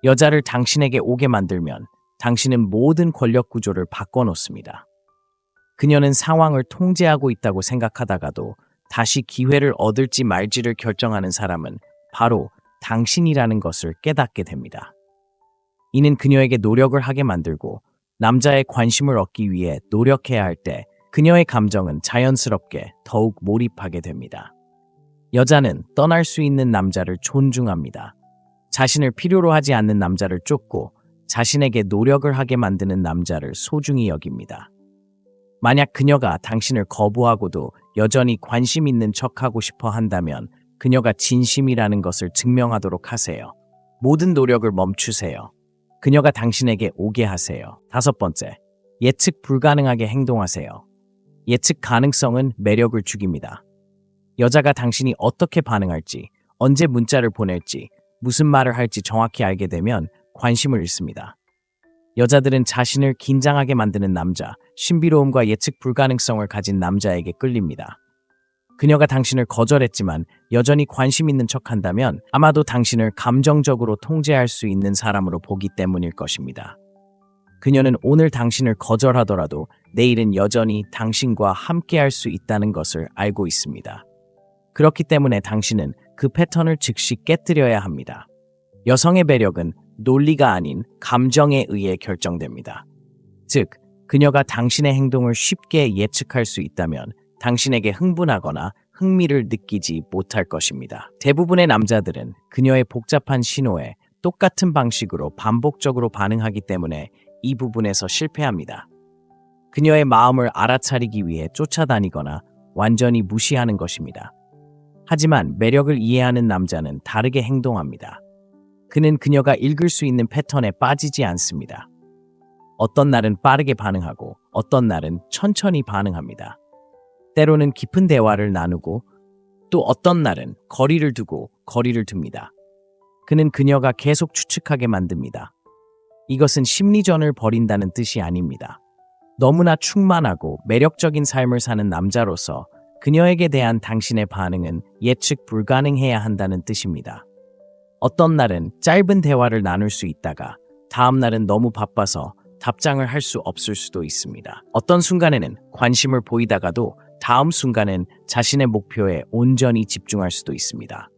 여자를 당신에게 오게 만들면 당신은 모든 권력 구조를 바꿔놓습니다. 그녀는 상황을 통제하고 있다고 생각하다가도 다시 기회를 얻을지 말지를 결정하는 사람은 바로 당신이라는 것을 깨닫게 됩니다. 이는 그녀에게 노력을 하게 만들고 남자의 관심을 얻기 위해 노력해야 할 때 그녀의 감정은 자연스럽게 더욱 몰입하게 됩니다. 여자는 떠날 수 있는 남자를 존중합니다. 자신을 필요로 하지 않는 남자를 쫓고 자신에게 노력을 하게 만드는 남자를 소중히 여깁니다. 만약 그녀가 당신을 거부하고도 여전히 관심 있는 척하고 싶어 한다면 그녀가 진심이라는 것을 증명하도록 하세요. 모든 노력을 멈추세요. 그녀가 당신에게 오게 하세요. 5번째, 예측 불가능하게 행동하세요. 예측 가능성은 매력을 죽입니다. 여자가 당신이 어떻게 반응할지, 언제 문자를 보낼지, 무슨 말을 할지 정확히 알게 되면 관심을 잃습니다. 여자들은 자신을 긴장하게 만드는 남자, 신비로움과 예측 불가능성을 가진 남자에게 끌립니다. 그녀가 당신을 거절했지만 여전히 관심 있는 척한다면 아마도 당신을 감정적으로 통제할 수 있는 사람으로 보기 때문일 것입니다. 그녀는 오늘 당신을 거절하더라도 내일은 여전히 당신과 함께할 수 있다는 것을 알고 있습니다. 그렇기 때문에 당신은 그 패턴을 즉시 깨뜨려야 합니다. 여성의 매력은 논리가 아닌 감정에 의해 결정됩니다. 즉, 그녀가 당신의 행동을 쉽게 예측할 수 있다면 당신에게 흥분하거나 흥미를 느끼지 못할 것입니다. 대부분의 남자들은 그녀의 복잡한 신호에 똑같은 방식으로 반복적으로 반응하기 때문에 이 부분에서 실패합니다. 그녀의 마음을 알아차리기 위해 쫓아다니거나 완전히 무시하는 것입니다. 하지만 매력을 이해하는 남자는 다르게 행동합니다. 그는 그녀가 읽을 수 있는 패턴에 빠지지 않습니다. 어떤 날은 빠르게 반응하고 어떤 날은 천천히 반응합니다. 때로는 깊은 대화를 나누고 또 어떤 날은 거리를 두고 거리를 둡니다. 그는 그녀가 계속 추측하게 만듭니다. 이것은 심리전을 벌인다는 뜻이 아닙니다. 너무나 충만하고 매력적인 삶을 사는 남자로서 그녀에게 대한 당신의 반응은 예측 불가능해야 한다는 뜻입니다. 어떤 날은 짧은 대화를 나눌 수 있다가 다음 날은 너무 바빠서 답장을 할 수 없을 수도 있습니다. 어떤 순간에는 관심을 보이다가도 다음 순간엔 자신의 목표에 온전히 집중할 수도 있습니다.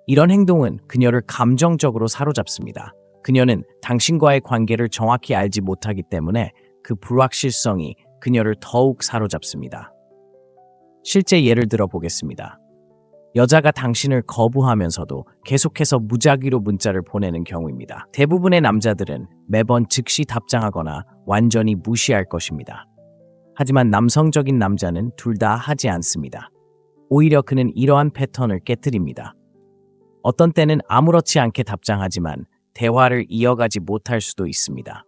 이런 행동은 그녀를 감정적으로 사로잡습니다. 그녀는 당신과의 관계를 정확히 알지 못하기 때문에 그 불확실성이 그녀를 더욱 사로잡습니다. 실제 예를 들어 보겠습니다. 여자가 당신을 거부하면서도 계속해서 무작위로 문자를 보내는 경우입니다. 대부분의 남자들은 매번 즉시 답장하거나 완전히 무시할 것입니다. 하지만 남성적인 남자는 둘 다 하지 않습니다. 오히려 그는 이러한 패턴을 깨뜨립니다. 어떤 때는 아무렇지 않게 답장하지만 대화를 이어가지 못할 수도 있습니다.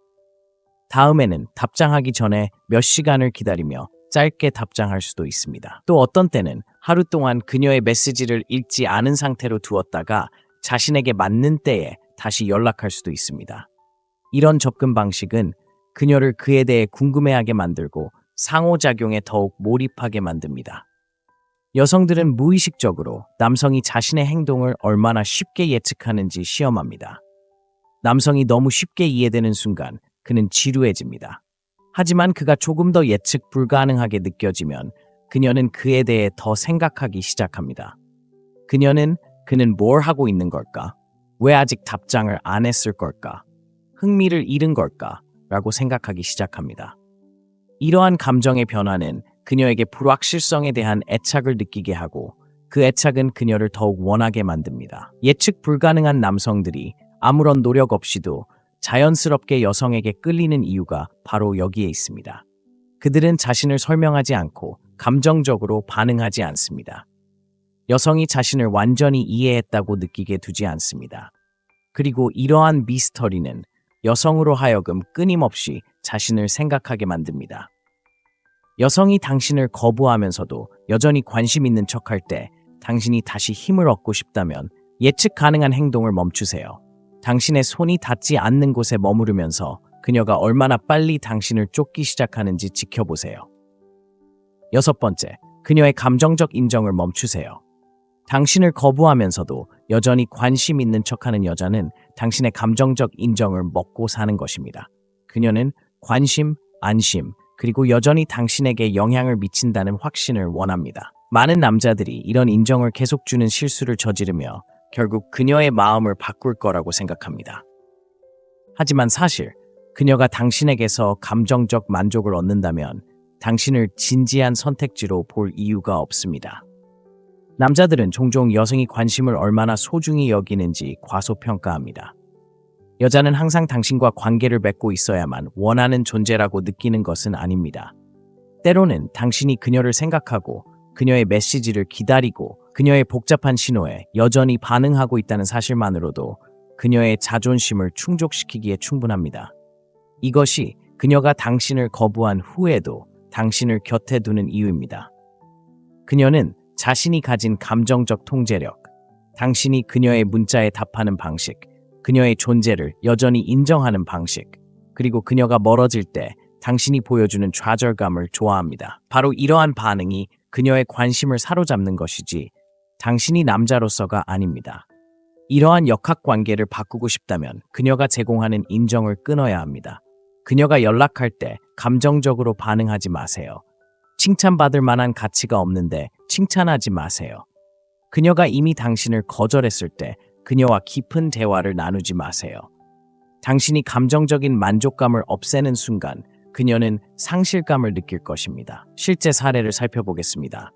다음에는 답장하기 전에 몇 시간을 기다리며 짧게 답장할 수도 있습니다. 또 어떤 때는 하루 동안 그녀의 메시지를 읽지 않은 상태로 두었다가 자신에게 맞는 때에 다시 연락할 수도 있습니다. 이런 접근 방식은 그녀를 그에 대해 궁금해하게 만들고 상호작용에 더욱 몰입하게 만듭니다. 여성들은 무의식적으로 남성이 자신의 행동을 얼마나 쉽게 예측하는지 시험합니다. 남성이 너무 쉽게 이해되는 순간 그는 지루해집니다. 하지만 그가 조금 더 예측 불가능하게 느껴지면 그녀는 그에 대해 더 생각하기 시작합니다. 그는 뭘 하고 있는 걸까? 왜 아직 답장을 안 했을 걸까? 흥미를 잃은 걸까? 라고 생각하기 시작합니다. 이러한 감정의 변화는 그녀에게 불확실성에 대한 애착을 느끼게 하고 그 애착은 그녀를 더욱 원하게 만듭니다. 예측 불가능한 남성들이 아무런 노력 없이도 자연스럽게 여성에게 끌리는 이유가 바로 여기에 있습니다. 그들은 자신을 설명하지 않고 감정적으로 반응하지 않습니다. 여성이 자신을 완전히 이해했다고 느끼게 두지 않습니다. 그리고 이러한 미스터리는 여성으로 하여금 끊임없이 자신을 생각하게 만듭니다. 여성이 당신을 거부하면서도 여전히 관심 있는 척할 때 당신이 다시 힘을 얻고 싶다면 예측 가능한 행동을 멈추세요. 당신의 손이 닿지 않는 곳에 머무르면서 그녀가 얼마나 빨리 당신을 쫓기 시작하는지 지켜보세요. 6번째, 그녀의 감정적 인정을 멈추세요. 당신을 거부하면서도 여전히 관심 있는 척하는 여자는 당신의 감정적 인정을 먹고 사는 것입니다. 그녀는 관심, 안심, 그리고 여전히 당신에게 영향을 미친다는 확신을 원합니다. 많은 남자들이 이런 인정을 계속 주는 실수를 저지르며 결국 그녀의 마음을 바꿀 거라고 생각합니다. 하지만 사실 그녀가 당신에게서 감정적 만족을 얻는다면 당신을 진지한 선택지로 볼 이유가 없습니다. 남자들은 종종 여성이 관심을 얼마나 소중히 여기는지 과소평가합니다. 여자는 항상 당신과 관계를 맺고 있어야만 원하는 존재라고 느끼는 것은 아닙니다. 때로는 당신이 그녀를 생각하고 그녀의 메시지를 기다리고 그녀의 복잡한 신호에 여전히 반응하고 있다는 사실만으로도 그녀의 자존심을 충족시키기에 충분합니다. 이것이 그녀가 당신을 거부한 후에도 당신을 곁에 두는 이유입니다. 그녀는 자신이 가진 감정적 통제력, 당신이 그녀의 문자에 답하는 방식, 그녀의 존재를 여전히 인정하는 방식, 그리고 그녀가 멀어질 때 당신이 보여주는 좌절감을 좋아합니다. 바로 이러한 반응이 그녀의 관심을 사로잡는 것이지 당신이 남자로서가 아닙니다. 이러한 역학관계를 바꾸고 싶다면 그녀가 제공하는 인정을 끊어야 합니다. 그녀가 연락할 때 감정적으로 반응하지 마세요. 칭찬받을 만한 가치가 없는데 칭찬하지 마세요. 그녀가 이미 당신을 거절했을 때 그녀와 깊은 대화를 나누지 마세요. 당신이 감정적인 만족감을 없애는 순간 그녀는 상실감을 느낄 것입니다. 실제 사례를 살펴보겠습니다.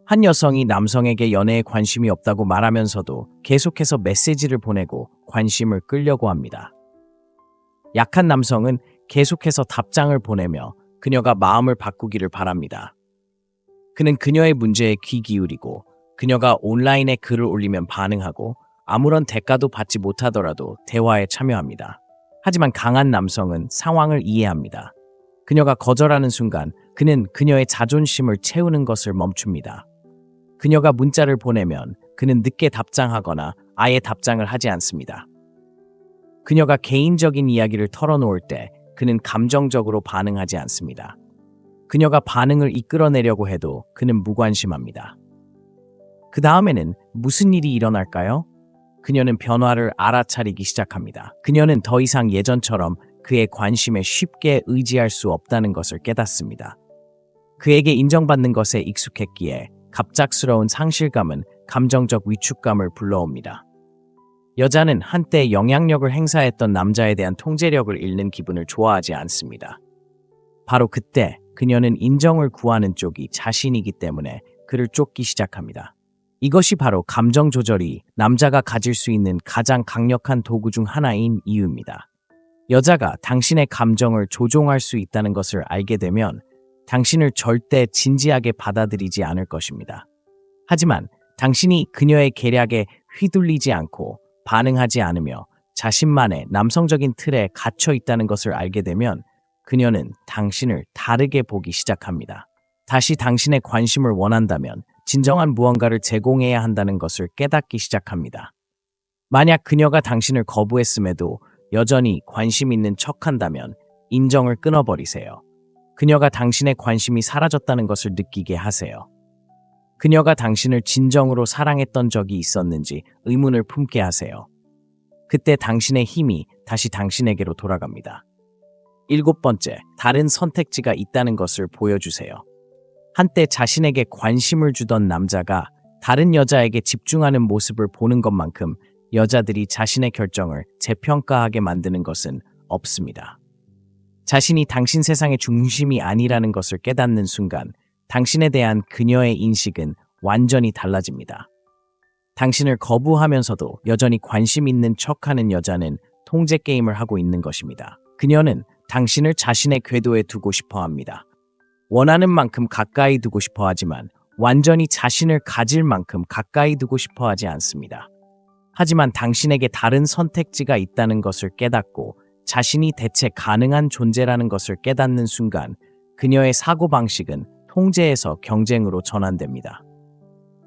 한 여성이 남성에게 연애에 관심이 없다고 말하면서도 계속해서 메시지를 보내고 관심을 끌려고 합니다. 약한 남성은 계속해서 답장을 보내며 그녀가 마음을 바꾸기를 바랍니다. 그는 그녀의 문제에 귀 기울이고 그녀가 온라인에 글을 올리면 반응하고 아무런 대가도 받지 못하더라도 대화에 참여합니다. 하지만 강한 남성은 상황을 이해합니다. 그녀가 거절하는 순간 그는 그녀의 자존심을 채우는 것을 멈춥니다. 그녀가 문자를 보내면 그는 늦게 답장하거나 아예 답장을 하지 않습니다. 그녀가 개인적인 이야기를 털어놓을 때 그는 감정적으로 반응하지 않습니다. 그녀가 반응을 이끌어내려고 해도 그는 무관심합니다. 그 다음에는 무슨 일이 일어날까요? 그녀는 변화를 알아차리기 시작합니다. 그녀는 더 이상 예전처럼 그의 관심에 쉽게 의지할 수 없다는 것을 깨닫습니다. 그에게 인정받는 것에 익숙했기에 갑작스러운 상실감은 감정적 위축감을 불러옵니다. 여자는 한때 영향력을 행사했던 남자에 대한 통제력을 잃는 기분을 좋아하지 않습니다. 바로 그때 그녀는 인정을 구하는 쪽이 자신이기 때문에 그를 쫓기 시작합니다. 이것이 바로 감정 조절이 남자가 가질 수 있는 가장 강력한 도구 중 하나인 이유입니다. 여자가 당신의 감정을 조종할 수 있다는 것을 알게 되면 당신을 절대 진지하게 받아들이지 않을 것입니다. 하지만 당신이 그녀의 계략에 휘둘리지 않고 반응하지 않으며 자신만의 남성적인 틀에 갇혀 있다는 것을 알게 되면 그녀는 당신을 다르게 보기 시작합니다. 다시 당신의 관심을 원한다면 진정한 무언가를 제공해야 한다는 것을 깨닫기 시작합니다. 만약 그녀가 당신을 거부했음에도 여전히 관심 있는 척한다면 인정을 끊어버리세요. 그녀가 당신의 관심이 사라졌다는 것을 느끼게 하세요. 그녀가 당신을 진정으로 사랑했던 적이 있었는지 의문을 품게 하세요. 그때 당신의 힘이 다시 당신에게로 돌아갑니다. 7번째, 다른 선택지가 있다는 것을 보여주세요. 한때 자신에게 관심을 주던 남자가 다른 여자에게 집중하는 모습을 보는 것만큼 여자들이 자신의 결정을 재평가하게 만드는 것은 없습니다. 자신이 당신 세상의 중심이 아니라는 것을 깨닫는 순간 당신에 대한 그녀의 인식은 완전히 달라집니다. 당신을 거부하면서도 여전히 관심 있는 척하는 여자는 통제 게임을 하고 있는 것입니다. 그녀는 당신을 자신의 궤도에 두고 싶어 합니다. 원하는 만큼 가까이 두고 싶어 하지만 완전히 자신을 가질 만큼 가까이 두고 싶어 하지 않습니다. 하지만 당신에게 다른 선택지가 있다는 것을 깨닫고 자신이 대체 가능한 존재라는 것을 깨닫는 순간 그녀의 사고방식은 통제에서 경쟁으로 전환됩니다.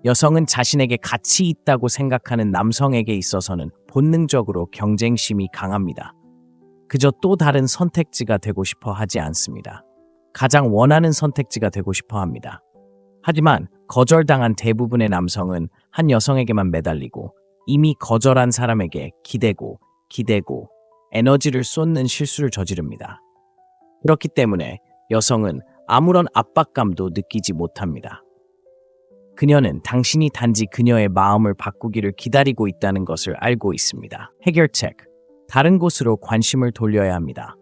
여성은 자신에게 가치 있다고 생각하는 남성에게 있어서는 본능적으로 경쟁심이 강합니다. 그저 또 다른 선택지가 되고 싶어 하지 않습니다. 가장 원하는 선택지가 되고 싶어 합니다. 하지만 거절당한 대부분의 남성은 한 여성에게만 매달리고 이미 거절한 사람에게 기대고 에너지를 쏟는 실수를 저지릅니다. 그렇기 때문에 여성은 아무런 압박감도 느끼지 못합니다. 그녀는 당신이 단지 그녀의 마음을 바꾸기를 기다리고 있다는 것을 알고 있습니다. 해결책. 다른 곳으로 관심을 돌려야 합니다.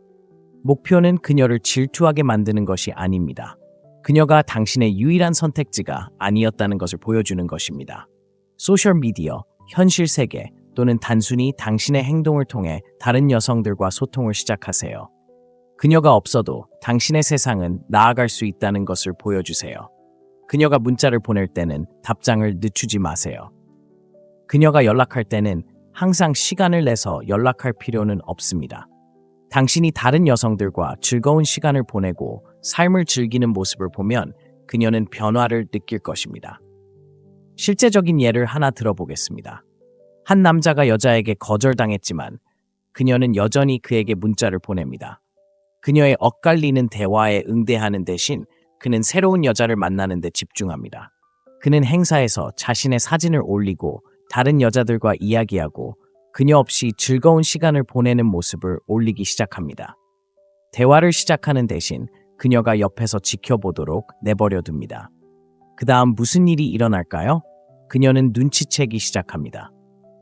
목표는 그녀를 질투하게 만드는 것이 아닙니다. 그녀가 당신의 유일한 선택지가 아니었다는 것을 보여주는 것입니다. 소셜미디어, 현실 세계 또는 단순히 당신의 행동을 통해 다른 여성들과 소통을 시작하세요. 그녀가 없어도 당신의 세상은 나아갈 수 있다는 것을 보여주세요. 그녀가 문자를 보낼 때는 답장을 늦추지 마세요. 그녀가 연락할 때는 항상 시간을 내서 연락할 필요는 없습니다. 당신이 다른 여성들과 즐거운 시간을 보내고 삶을 즐기는 모습을 보면 그녀는 변화를 느낄 것입니다. 실제적인 예를 하나 들어보겠습니다. 한 남자가 여자에게 거절당했지만 그녀는 여전히 그에게 문자를 보냅니다. 그녀의 엇갈리는 대화에 응대하는 대신 그는 새로운 여자를 만나는 데 집중합니다. 그는 행사에서 자신의 사진을 올리고 다른 여자들과 이야기하고 그녀 없이 즐거운 시간을 보내는 모습을 올리기 시작합니다. 대화를 시작하는 대신 그녀가 옆에서 지켜보도록 내버려둡니다. 그 다음 무슨 일이 일어날까요? 그녀는 눈치채기 시작합니다.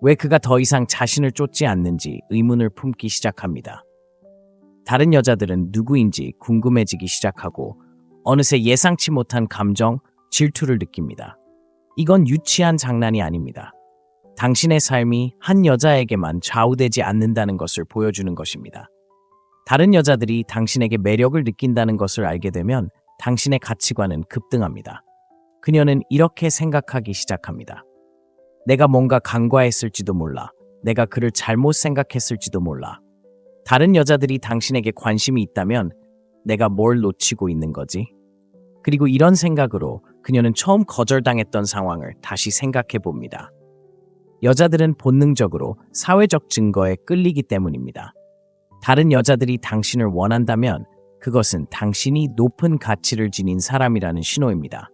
왜 그가 더 이상 자신을 쫓지 않는지 의문을 품기 시작합니다. 다른 여자들은 누구인지 궁금해지기 시작하고 어느새 예상치 못한 감정, 질투를 느낍니다. 이건 유치한 장난이 아닙니다. 당신의 삶이 한 여자에게만 좌우되지 않는다는 것을 보여주는 것입니다. 다른 여자들이 당신에게 매력을 느낀다는 것을 알게 되면 당신의 가치관은 급등합니다. 그녀는 이렇게 생각하기 시작합니다. 내가 뭔가 간과했을지도 몰라. 내가 그를 잘못 생각했을지도 몰라. 다른 여자들이 당신에게 관심이 있다면 내가 뭘 놓치고 있는 거지? 그리고 이런 생각으로 그녀는 처음 거절당했던 상황을 다시 생각해 봅니다. 여자들은 본능적으로 사회적 증거에 끌리기 때문입니다. 다른 여자들이 당신을 원한다면 그것은 당신이 높은 가치를 지닌 사람이라는 신호입니다.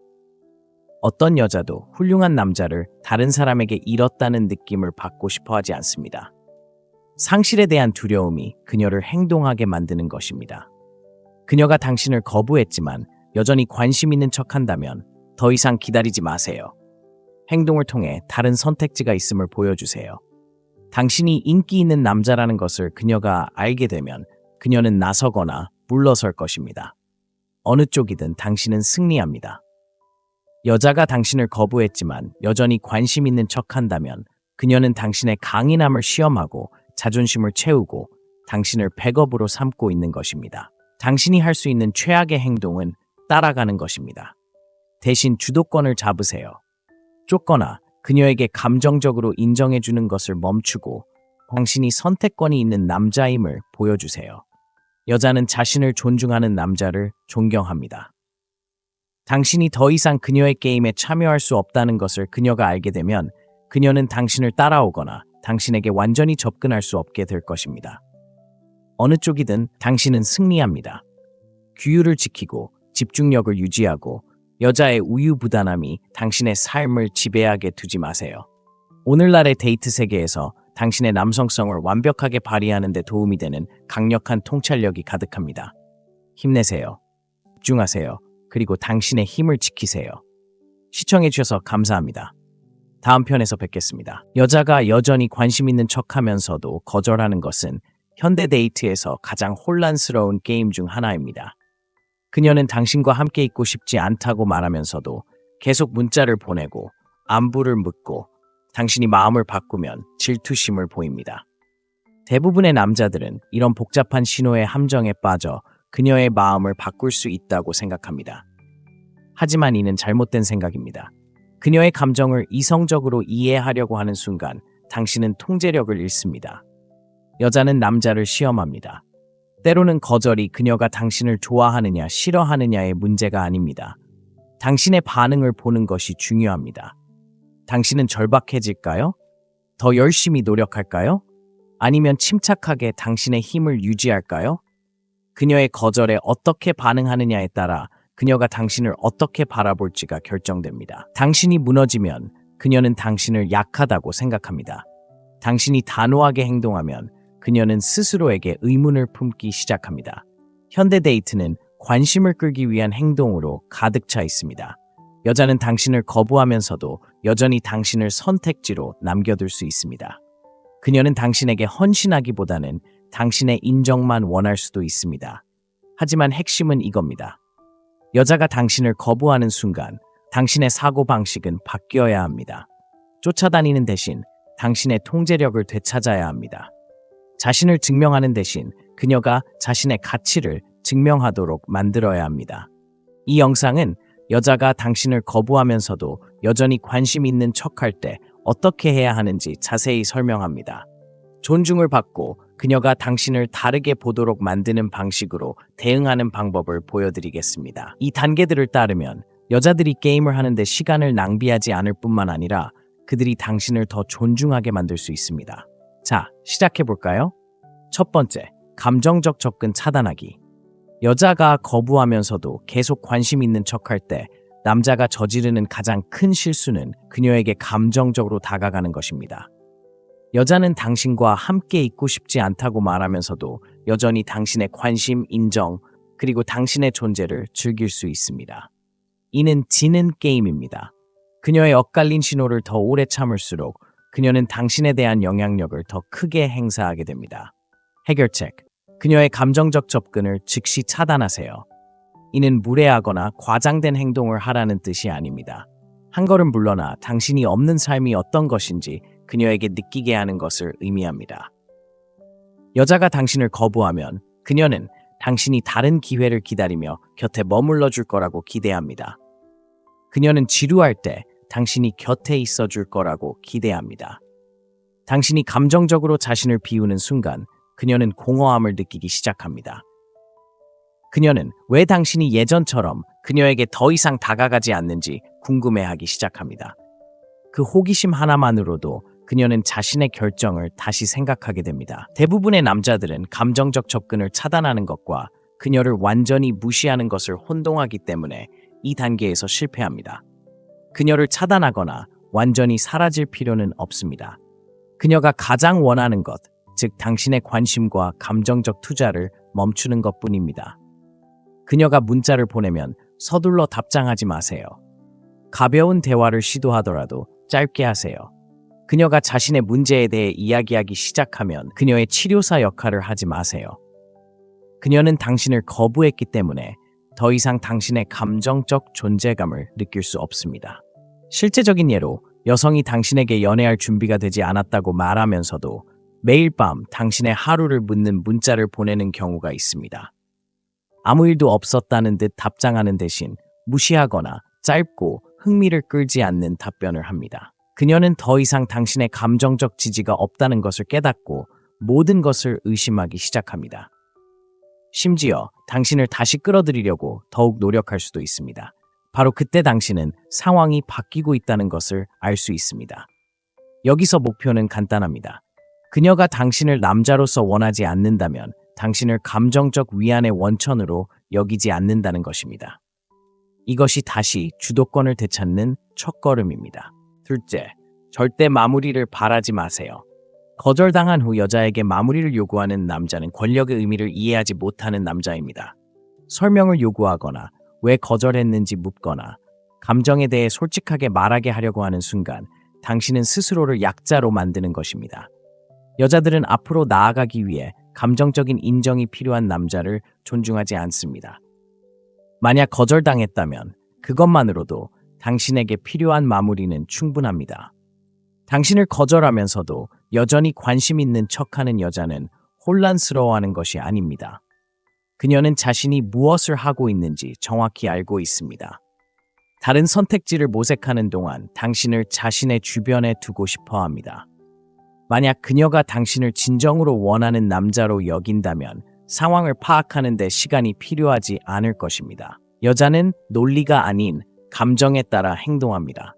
어떤 여자도 훌륭한 남자를 다른 사람에게 잃었다는 느낌을 받고 싶어 하지 않습니다. 상실에 대한 두려움이 그녀를 행동하게 만드는 것입니다. 그녀가 당신을 거부했지만 여전히 관심 있는 척한다면 더 이상 기다리지 마세요. 행동을 통해 다른 선택지가 있음을 보여주세요. 당신이 인기 있는 남자라는 것을 그녀가 알게 되면 그녀는 나서거나 물러설 것입니다. 어느 쪽이든 당신은 승리합니다. 여자가 당신을 거부했지만 여전히 관심 있는 척한다면 그녀는 당신의 강인함을 시험하고 자존심을 채우고 당신을 백업으로 삼고 있는 것입니다. 당신이 할 수 있는 최악의 행동은 따라가는 것입니다. 대신 주도권을 잡으세요. 쫓거나 그녀에게 감정적으로 인정해주는 것을 멈추고 당신이 선택권이 있는 남자임을 보여주세요. 여자는 자신을 존중하는 남자를 존경합니다. 당신이 더 이상 그녀의 게임에 참여할 수 없다는 것을 그녀가 알게 되면 그녀는 당신을 따라오거나 당신에게 완전히 접근할 수 없게 될 것입니다. 어느 쪽이든 당신은 승리합니다. 규율을 지키고 집중력을 유지하고 여자의 우유부단함이 당신의 삶을 지배하게 두지 마세요. 오늘날의 데이트 세계에서 당신의 남성성을 완벽하게 발휘하는 데 도움이 되는 강력한 통찰력이 가득합니다. 힘내세요. 집중하세요. 그리고 당신의 힘을 지키세요. 시청해주셔서 감사합니다. 다음 편에서 뵙겠습니다. 여자가 여전히 관심 있는 척하면서도 거절하는 것은 현대 데이트에서 가장 혼란스러운 게임 중 하나입니다. 그녀는 당신과 함께 있고 싶지 않다고 말하면서도 계속 문자를 보내고 안부를 묻고 당신이 마음을 바꾸면 질투심을 보입니다. 대부분의 남자들은 이런 복잡한 신호의 함정에 빠져 그녀의 마음을 바꿀 수 있다고 생각합니다. 하지만 이는 잘못된 생각입니다. 그녀의 감정을 이성적으로 이해하려고 하는 순간 당신은 통제력을 잃습니다. 여자는 남자를 시험합니다. 때로는 거절이 그녀가 당신을 좋아하느냐 싫어하느냐의 문제가 아닙니다. 당신의 반응을 보는 것이 중요합니다. 당신은 절박해질까요? 더 열심히 노력할까요? 아니면 침착하게 당신의 힘을 유지할까요? 그녀의 거절에 어떻게 반응하느냐에 따라 그녀가 당신을 어떻게 바라볼지가 결정됩니다. 당신이 무너지면 그녀는 당신을 약하다고 생각합니다. 당신이 단호하게 행동하면 그녀는 스스로에게 의문을 품기 시작합니다. 현대 데이트는 관심을 끌기 위한 행동으로 가득 차 있습니다. 여자는 당신을 거부하면서도 여전히 당신을 선택지로 남겨둘 수 있습니다. 그녀는 당신에게 헌신하기보다는 당신의 인정만 원할 수도 있습니다. 하지만 핵심은 이겁니다. 여자가 당신을 거부하는 순간 당신의 사고방식은 바뀌어야 합니다. 쫓아다니는 대신 당신의 통제력을 되찾아야 합니다. 자신을 증명하는 대신 그녀가 자신의 가치를 증명하도록 만들어야 합니다. 이 영상은 여자가 당신을 거부하면서도 여전히 관심 있는 척할 때 어떻게 해야 하는지 자세히 설명합니다. 존중을 받고 그녀가 당신을 다르게 보도록 만드는 방식으로 대응하는 방법을 보여드리겠습니다. 이 단계들을 따르면 여자들이 게임을 하는데 시간을 낭비하지 않을 뿐만 아니라 그들이 당신을 더 존중하게 만들 수 있습니다. 자, 시작해볼까요? 첫 번째, 감정적 접근 차단하기. 여자가 거부하면서도 계속 관심 있는 척할 때 남자가 저지르는 가장 큰 실수는 그녀에게 감정적으로 다가가는 것입니다. 여자는 당신과 함께 있고 싶지 않다고 말하면서도 여전히 당신의 관심, 인정, 그리고 당신의 존재를 즐길 수 있습니다. 이는 지는 게임입니다. 그녀의 엇갈린 신호를 더 오래 참을수록 그녀는 당신에 대한 영향력을 더 크게 행사하게 됩니다. 해결책. 그녀의 감정적 접근을 즉시 차단하세요. 이는 무례하거나 과장된 행동을 하라는 뜻이 아닙니다. 한 걸음 물러나 당신이 없는 삶이 어떤 것인지 그녀에게 느끼게 하는 것을 의미합니다. 여자가 당신을 거부하면 그녀는 당신이 다른 기회를 기다리며 곁에 머물러 줄 거라고 기대합니다. 그녀는 지루할 때 당신이 곁에 있어 줄 거라고 기대합니다. 당신이 감정적으로 자신을 비우는 순간 그녀는 공허함을 느끼기 시작합니다. 그녀는 왜 당신이 예전처럼 그녀에게 더 이상 다가가지 않는지 궁금해하기 시작합니다. 그 호기심 하나만으로도 그녀는 자신의 결정을 다시 생각하게 됩니다. 대부분의 남자들은 감정적 접근을 차단하는 것과 그녀를 완전히 무시하는 것을 혼동하기 때문에 이 단계에서 실패합니다. 그녀를 차단하거나 완전히 사라질 필요는 없습니다. 그녀가 가장 원하는 것, 즉 당신의 관심과 감정적 투자를 멈추는 것뿐입니다. 그녀가 문자를 보내면 서둘러 답장하지 마세요. 가벼운 대화를 시도하더라도 짧게 하세요. 그녀가 자신의 문제에 대해 이야기하기 시작하면 그녀의 치료사 역할을 하지 마세요. 그녀는 당신을 거부했기 때문에 더 이상 당신의 감정적 존재감을 느낄 수 없습니다. 실제적인 예로 여성이 당신에게 연애할 준비가 되지 않았다고 말하면서도 매일 밤 당신의 하루를 묻는 문자를 보내는 경우가 있습니다. 아무 일도 없었다는 듯 답장하는 대신 무시하거나 짧고 흥미를 끌지 않는 답변을 합니다. 그녀는 더 이상 당신의 감정적 지지가 없다는 것을 깨닫고 모든 것을 의심하기 시작합니다. 심지어 당신을 다시 끌어들이려고 더욱 노력할 수도 있습니다. 바로 그때 당신은 상황이 바뀌고 있다는 것을 알 수 있습니다. 여기서 목표는 간단합니다. 그녀가 당신을 남자로서 원하지 않는다면 당신을 감정적 위안의 원천으로 여기지 않는다는 것입니다. 이것이 다시 주도권을 되찾는 첫걸음입니다. 둘째, 절대 마무리를 바라지 마세요. 거절당한 후 여자에게 마무리를 요구하는 남자는 권력의 의미를 이해하지 못하는 남자입니다. 설명을 요구하거나 왜 거절했는지 묻거나 감정에 대해 솔직하게 말하게 하려고 하는 순간 당신은 스스로를 약자로 만드는 것입니다. 여자들은 앞으로 나아가기 위해 감정적인 인정이 필요한 남자를 존중하지 않습니다. 만약 거절당했다면 그것만으로도 당신에게 필요한 마무리는 충분합니다. 당신을 거절하면서도 여전히 관심 있는 척하는 여자는 혼란스러워하는 것이 아닙니다. 그녀는 자신이 무엇을 하고 있는지 정확히 알고 있습니다. 다른 선택지를 모색하는 동안 당신을 자신의 주변에 두고 싶어 합니다. 만약 그녀가 당신을 진정으로 원하는 남자로 여긴다면 상황을 파악하는 데 시간이 필요하지 않을 것입니다. 여자는 논리가 아닌 감정에 따라 행동합니다.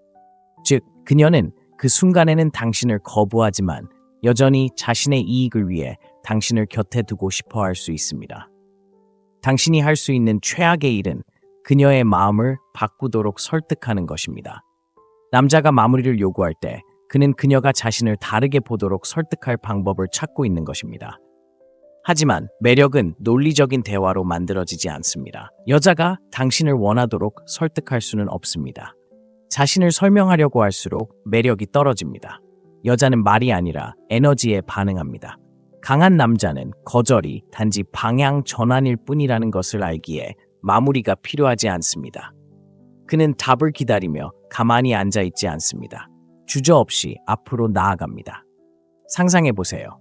즉, 그녀는 그 순간에는 당신을 거부하지만 여전히 자신의 이익을 위해 당신을 곁에 두고 싶어 할 수 있습니다. 당신이 할 수 있는 최악의 일은 그녀의 마음을 바꾸도록 설득하는 것입니다. 남자가 마무리를 요구할 때 그는 그녀가 자신을 다르게 보도록 설득할 방법을 찾고 있는 것입니다. 하지만 매력은 논리적인 대화로 만들어지지 않습니다. 여자가 당신을 원하도록 설득할 수는 없습니다. 자신을 설명하려고 할수록 매력이 떨어집니다. 여자는 말이 아니라 에너지에 반응합니다. 강한 남자는 거절이 단지 방향 전환일 뿐이라는 것을 알기에 마무리가 필요하지 않습니다. 그는 답을 기다리며 가만히 앉아 있지 않습니다. 주저없이 앞으로 나아갑니다. 상상해보세요.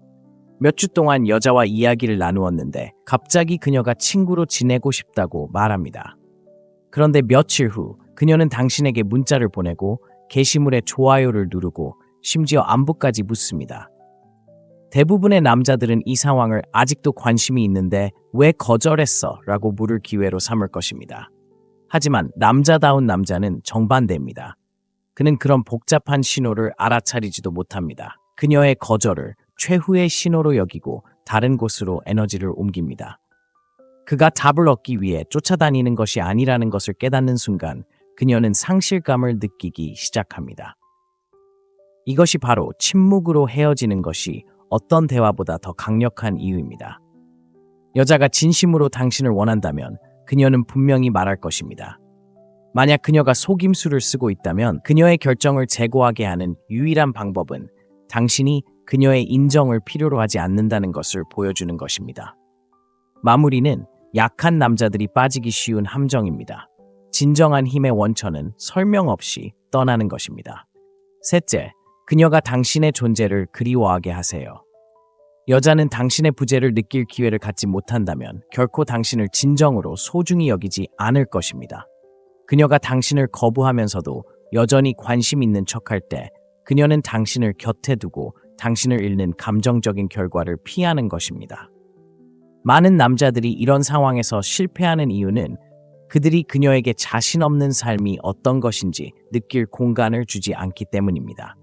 몇 주 동안 여자와 이야기를 나누었는데 갑자기 그녀가 친구로 지내고 싶다고 말합니다. 그런데 며칠 후 그녀는 당신에게 문자를 보내고 게시물에 좋아요를 누르고 심지어 안부까지 묻습니다. 대부분의 남자들은 이 상황을 아직도 관심이 있는데 왜 거절했어? 라고 물을 기회로 삼을 것입니다. 하지만 남자다운 남자는 정반대입니다. 그는 그런 복잡한 신호를 알아차리지도 못합니다. 그녀의 거절을 최후의 신호로 여기고 다른 곳으로 에너지를 옮깁니다. 그가 답을 얻기 위해 쫓아다니는 것이 아니라는 것을 깨닫는 순간 그녀는 상실감을 느끼기 시작합니다. 이것이 바로 침묵으로 헤어지는 것이 어떤 대화보다 더 강력한 이유입니다. 여자가 진심으로 당신을 원한다면 그녀는 분명히 말할 것입니다. 만약 그녀가 속임수를 쓰고 있다면 그녀의 결정을 재고하게 하는 유일한 방법은 당신이 그녀의 인정을 필요로 하지 않는다는 것을 보여주는 것입니다. 마무리는 약한 남자들이 빠지기 쉬운 함정입니다. 진정한 힘의 원천은 설명 없이 떠나는 것입니다. 셋째, 그녀가 당신의 존재를 그리워하게 하세요. 여자는 당신의 부재를 느낄 기회를 갖지 못한다면 결코 당신을 진정으로 소중히 여기지 않을 것입니다. 그녀가 당신을 거부하면서도 여전히 관심 있는 척할 때 그녀는 당신을 곁에 두고 당신을 잃는 감정적인 결과를 피하는 것입니다. 많은 남자들이 이런 상황에서 실패하는 이유는 그들이 그녀에게 자신 없는 삶이 어떤 것인지 느낄 공간을 주지 않기 때문입니다.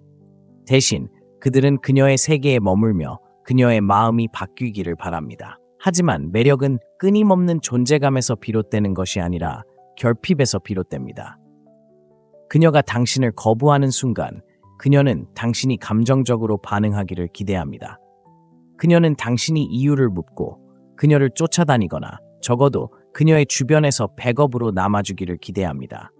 대신 그들은 그녀의 세계에 머물며 그녀의 마음이 바뀌기를 바랍니다. 하지만 매력은 끊임없는 존재감에서 비롯되는 것이 아니라 결핍에서 비롯됩니다. 그녀가 당신을 거부하는 순간 그녀는 당신이 감정적으로 반응하기를 기대합니다. 그녀는 당신이 이유를 묻고 그녀를 쫓아다니거나 적어도 그녀의 주변에서 백업으로 남아주기를 기대합니다.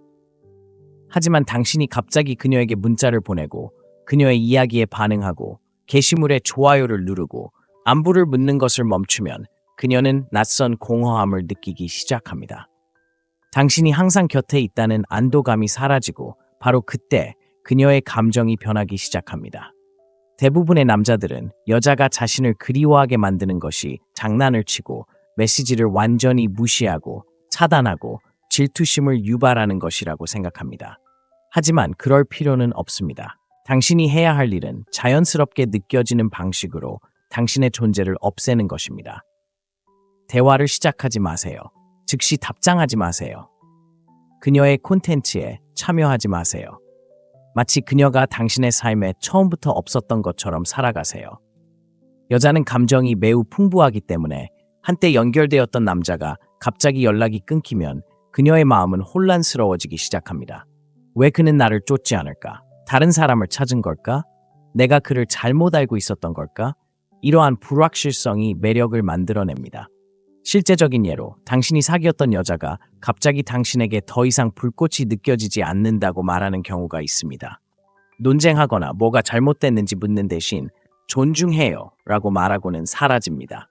하지만 당신이 갑자기 그녀에게 문자를 보내고 그녀의 이야기에 반응하고 게시물에 좋아요를 누르고 안부를 묻는 것을 멈추면 그녀는 낯선 공허함을 느끼기 시작합니다. 당신이 항상 곁에 있다는 안도감이 사라지고 바로 그때 그녀의 감정이 변하기 시작합니다. 대부분의 남자들은 여자가 자신을 그리워하게 만드는 것이 장난을 치고 메시지를 완전히 무시하고 차단하고 질투심을 유발하는 것이라고 생각합니다. 하지만 그럴 필요는 없습니다. 당신이 해야 할 일은 자연스럽게 느껴지는 방식으로 당신의 존재를 없애는 것입니다. 대화를 시작하지 마세요. 즉시 답장하지 마세요. 그녀의 콘텐츠에 참여하지 마세요. 마치 그녀가 당신의 삶에 처음부터 없었던 것처럼 살아가세요. 여자는 감정이 매우 풍부하기 때문에 한때 연결되었던 남자가 갑자기 연락이 끊기면 그녀의 마음은 혼란스러워지기 시작합니다. 왜 그는 나를 쫓지 않을까? 다른 사람을 찾은 걸까? 내가 그를 잘못 알고 있었던 걸까? 이러한 불확실성이 매력을 만들어냅니다. 실제적인 예로 당신이 사귀었던 여자가 갑자기 당신에게 더 이상 불꽃이 느껴지지 않는다고 말하는 경우가 있습니다. 논쟁하거나 뭐가 잘못됐는지 묻는 대신 존중해요 라고 말하고는 사라집니다.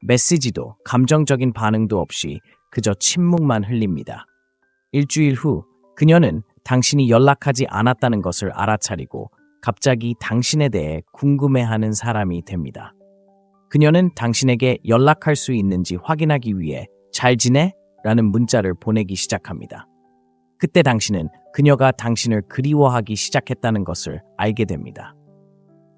메시지도 감정적인 반응도 없이 그저 침묵만 흘립니다. 일주일 후 그녀는 당신이 연락하지 않았다는 것을 알아차리고 갑자기 당신에 대해 궁금해하는 사람이 됩니다. 그녀는 당신에게 연락할 수 있는지 확인하기 위해 잘 지내? 라는 문자를 보내기 시작합니다. 그때 당신은 그녀가 당신을 그리워하기 시작했다는 것을 알게 됩니다.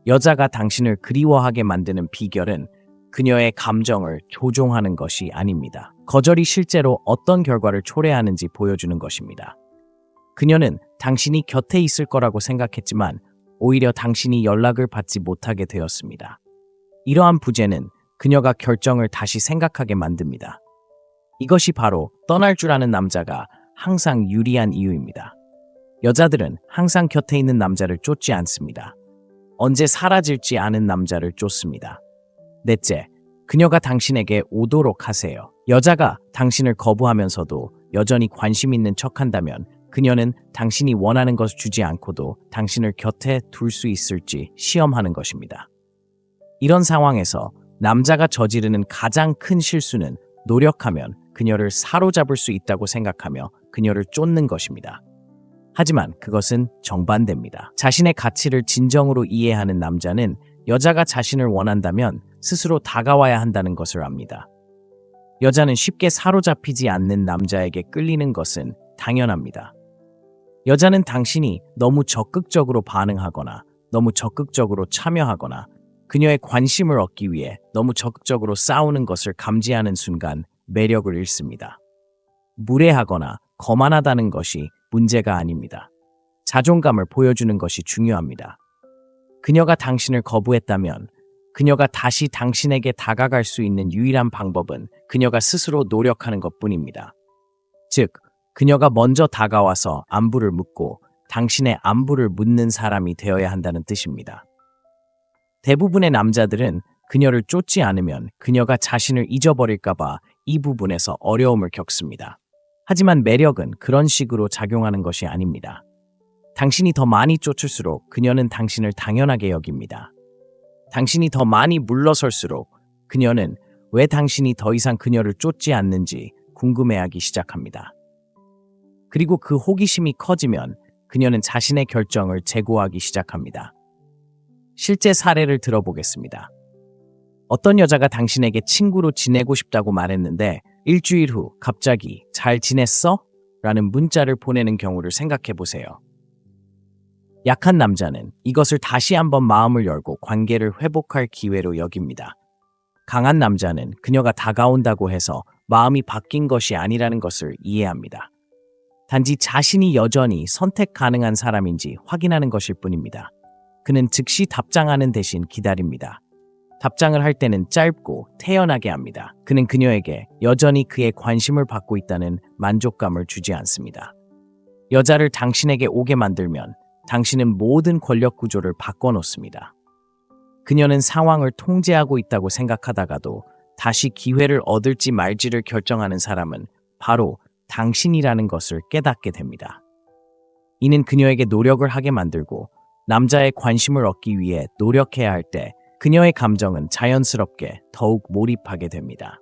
여자가 당신을 그리워하게 만드는 비결은 그녀의 감정을 조종하는 것이 아닙니다. 거절이 실제로 어떤 결과를 초래하는지 보여주는 것입니다. 그녀는 당신이 곁에 있을 거라고 생각했지만 오히려 당신이 연락을 받지 못하게 되었습니다. 이러한 부재는 그녀가 결정을 다시 생각하게 만듭니다. 이것이 바로 떠날 줄 아는 남자가 항상 유리한 이유입니다. 여자들은 항상 곁에 있는 남자를 쫓지 않습니다. 언제 사라질지 아는 남자를 쫓습니다. 넷째, 그녀가 당신에게 오도록 하세요. 여자가 당신을 거부하면서도 여전히 관심 있는 척한다면 그녀는 당신이 원하는 것을 주지 않고도 당신을 곁에 둘 수 있을지 시험하는 것입니다. 이런 상황에서 남자가 저지르는 가장 큰 실수는 노력하면 그녀를 사로잡을 수 있다고 생각하며 그녀를 쫓는 것입니다. 하지만 그것은 정반대입니다. 자신의 가치를 진정으로 이해하는 남자는 여자가 자신을 원한다면 스스로 다가와야 한다는 것을 압니다. 여자는 쉽게 사로잡히지 않는 남자에게 끌리는 것은 당연합니다. 여자는 당신이 너무 적극적으로 반응하거나 너무 적극적으로 참여하거나 그녀의 관심을 얻기 위해 너무 적극적으로 싸우는 것을 감지하는 순간 매력을 잃습니다. 무례하거나 거만하다는 것이 문제가 아닙니다. 자존감을 보여주는 것이 중요합니다. 그녀가 당신을 거부했다면 그녀가 다시 당신에게 다가갈 수 있는 유일한 방법은 그녀가 스스로 노력하는 것뿐입니다. 즉, 그녀가 먼저 다가와서 안부를 묻고 당신의 안부를 묻는 사람이 되어야 한다는 뜻입니다. 대부분의 남자들은 그녀를 쫓지 않으면 그녀가 자신을 잊어버릴까봐 이 부분에서 어려움을 겪습니다. 하지만 매력은 그런 식으로 작용하는 것이 아닙니다. 당신이 더 많이 쫓을수록 그녀는 당신을 당연하게 여깁니다. 당신이 더 많이 물러설수록 그녀는 왜 당신이 더 이상 그녀를 쫓지 않는지 궁금해하기 시작합니다. 그리고 그 호기심이 커지면 그녀는 자신의 결정을 재고하기 시작합니다. 실제 사례를 들어보겠습니다. 어떤 여자가 당신에게 친구로 지내고 싶다고 말했는데 일주일 후 갑자기 잘 지냈어? 라는 문자를 보내는 경우를 생각해 보세요. 약한 남자는 이것을 다시 한번 마음을 열고 관계를 회복할 기회로 여깁니다. 강한 남자는 그녀가 다가온다고 해서 마음이 바뀐 것이 아니라는 것을 이해합니다. 단지 자신이 여전히 선택 가능한 사람인지 확인하는 것일 뿐입니다. 그는 즉시 답장하는 대신 기다립니다. 답장을 할 때는 짧고 태연하게 합니다. 그는 그녀에게 여전히 그의 관심을 받고 있다는 만족감을 주지 않습니다. 여자를 당신에게 오게 만들면 당신은 모든 권력 구조를 바꿔놓습니다. 그녀는 상황을 통제하고 있다고 생각하다가도 다시 기회를 얻을지 말지를 결정하는 사람은 바로 당신이라는 것을 깨닫게 됩니다. 이는 그녀에게 노력을 하게 만들고 남자의 관심을 얻기 위해 노력해야 할 때 그녀의 감정은 자연스럽게 더욱 몰입하게 됩니다.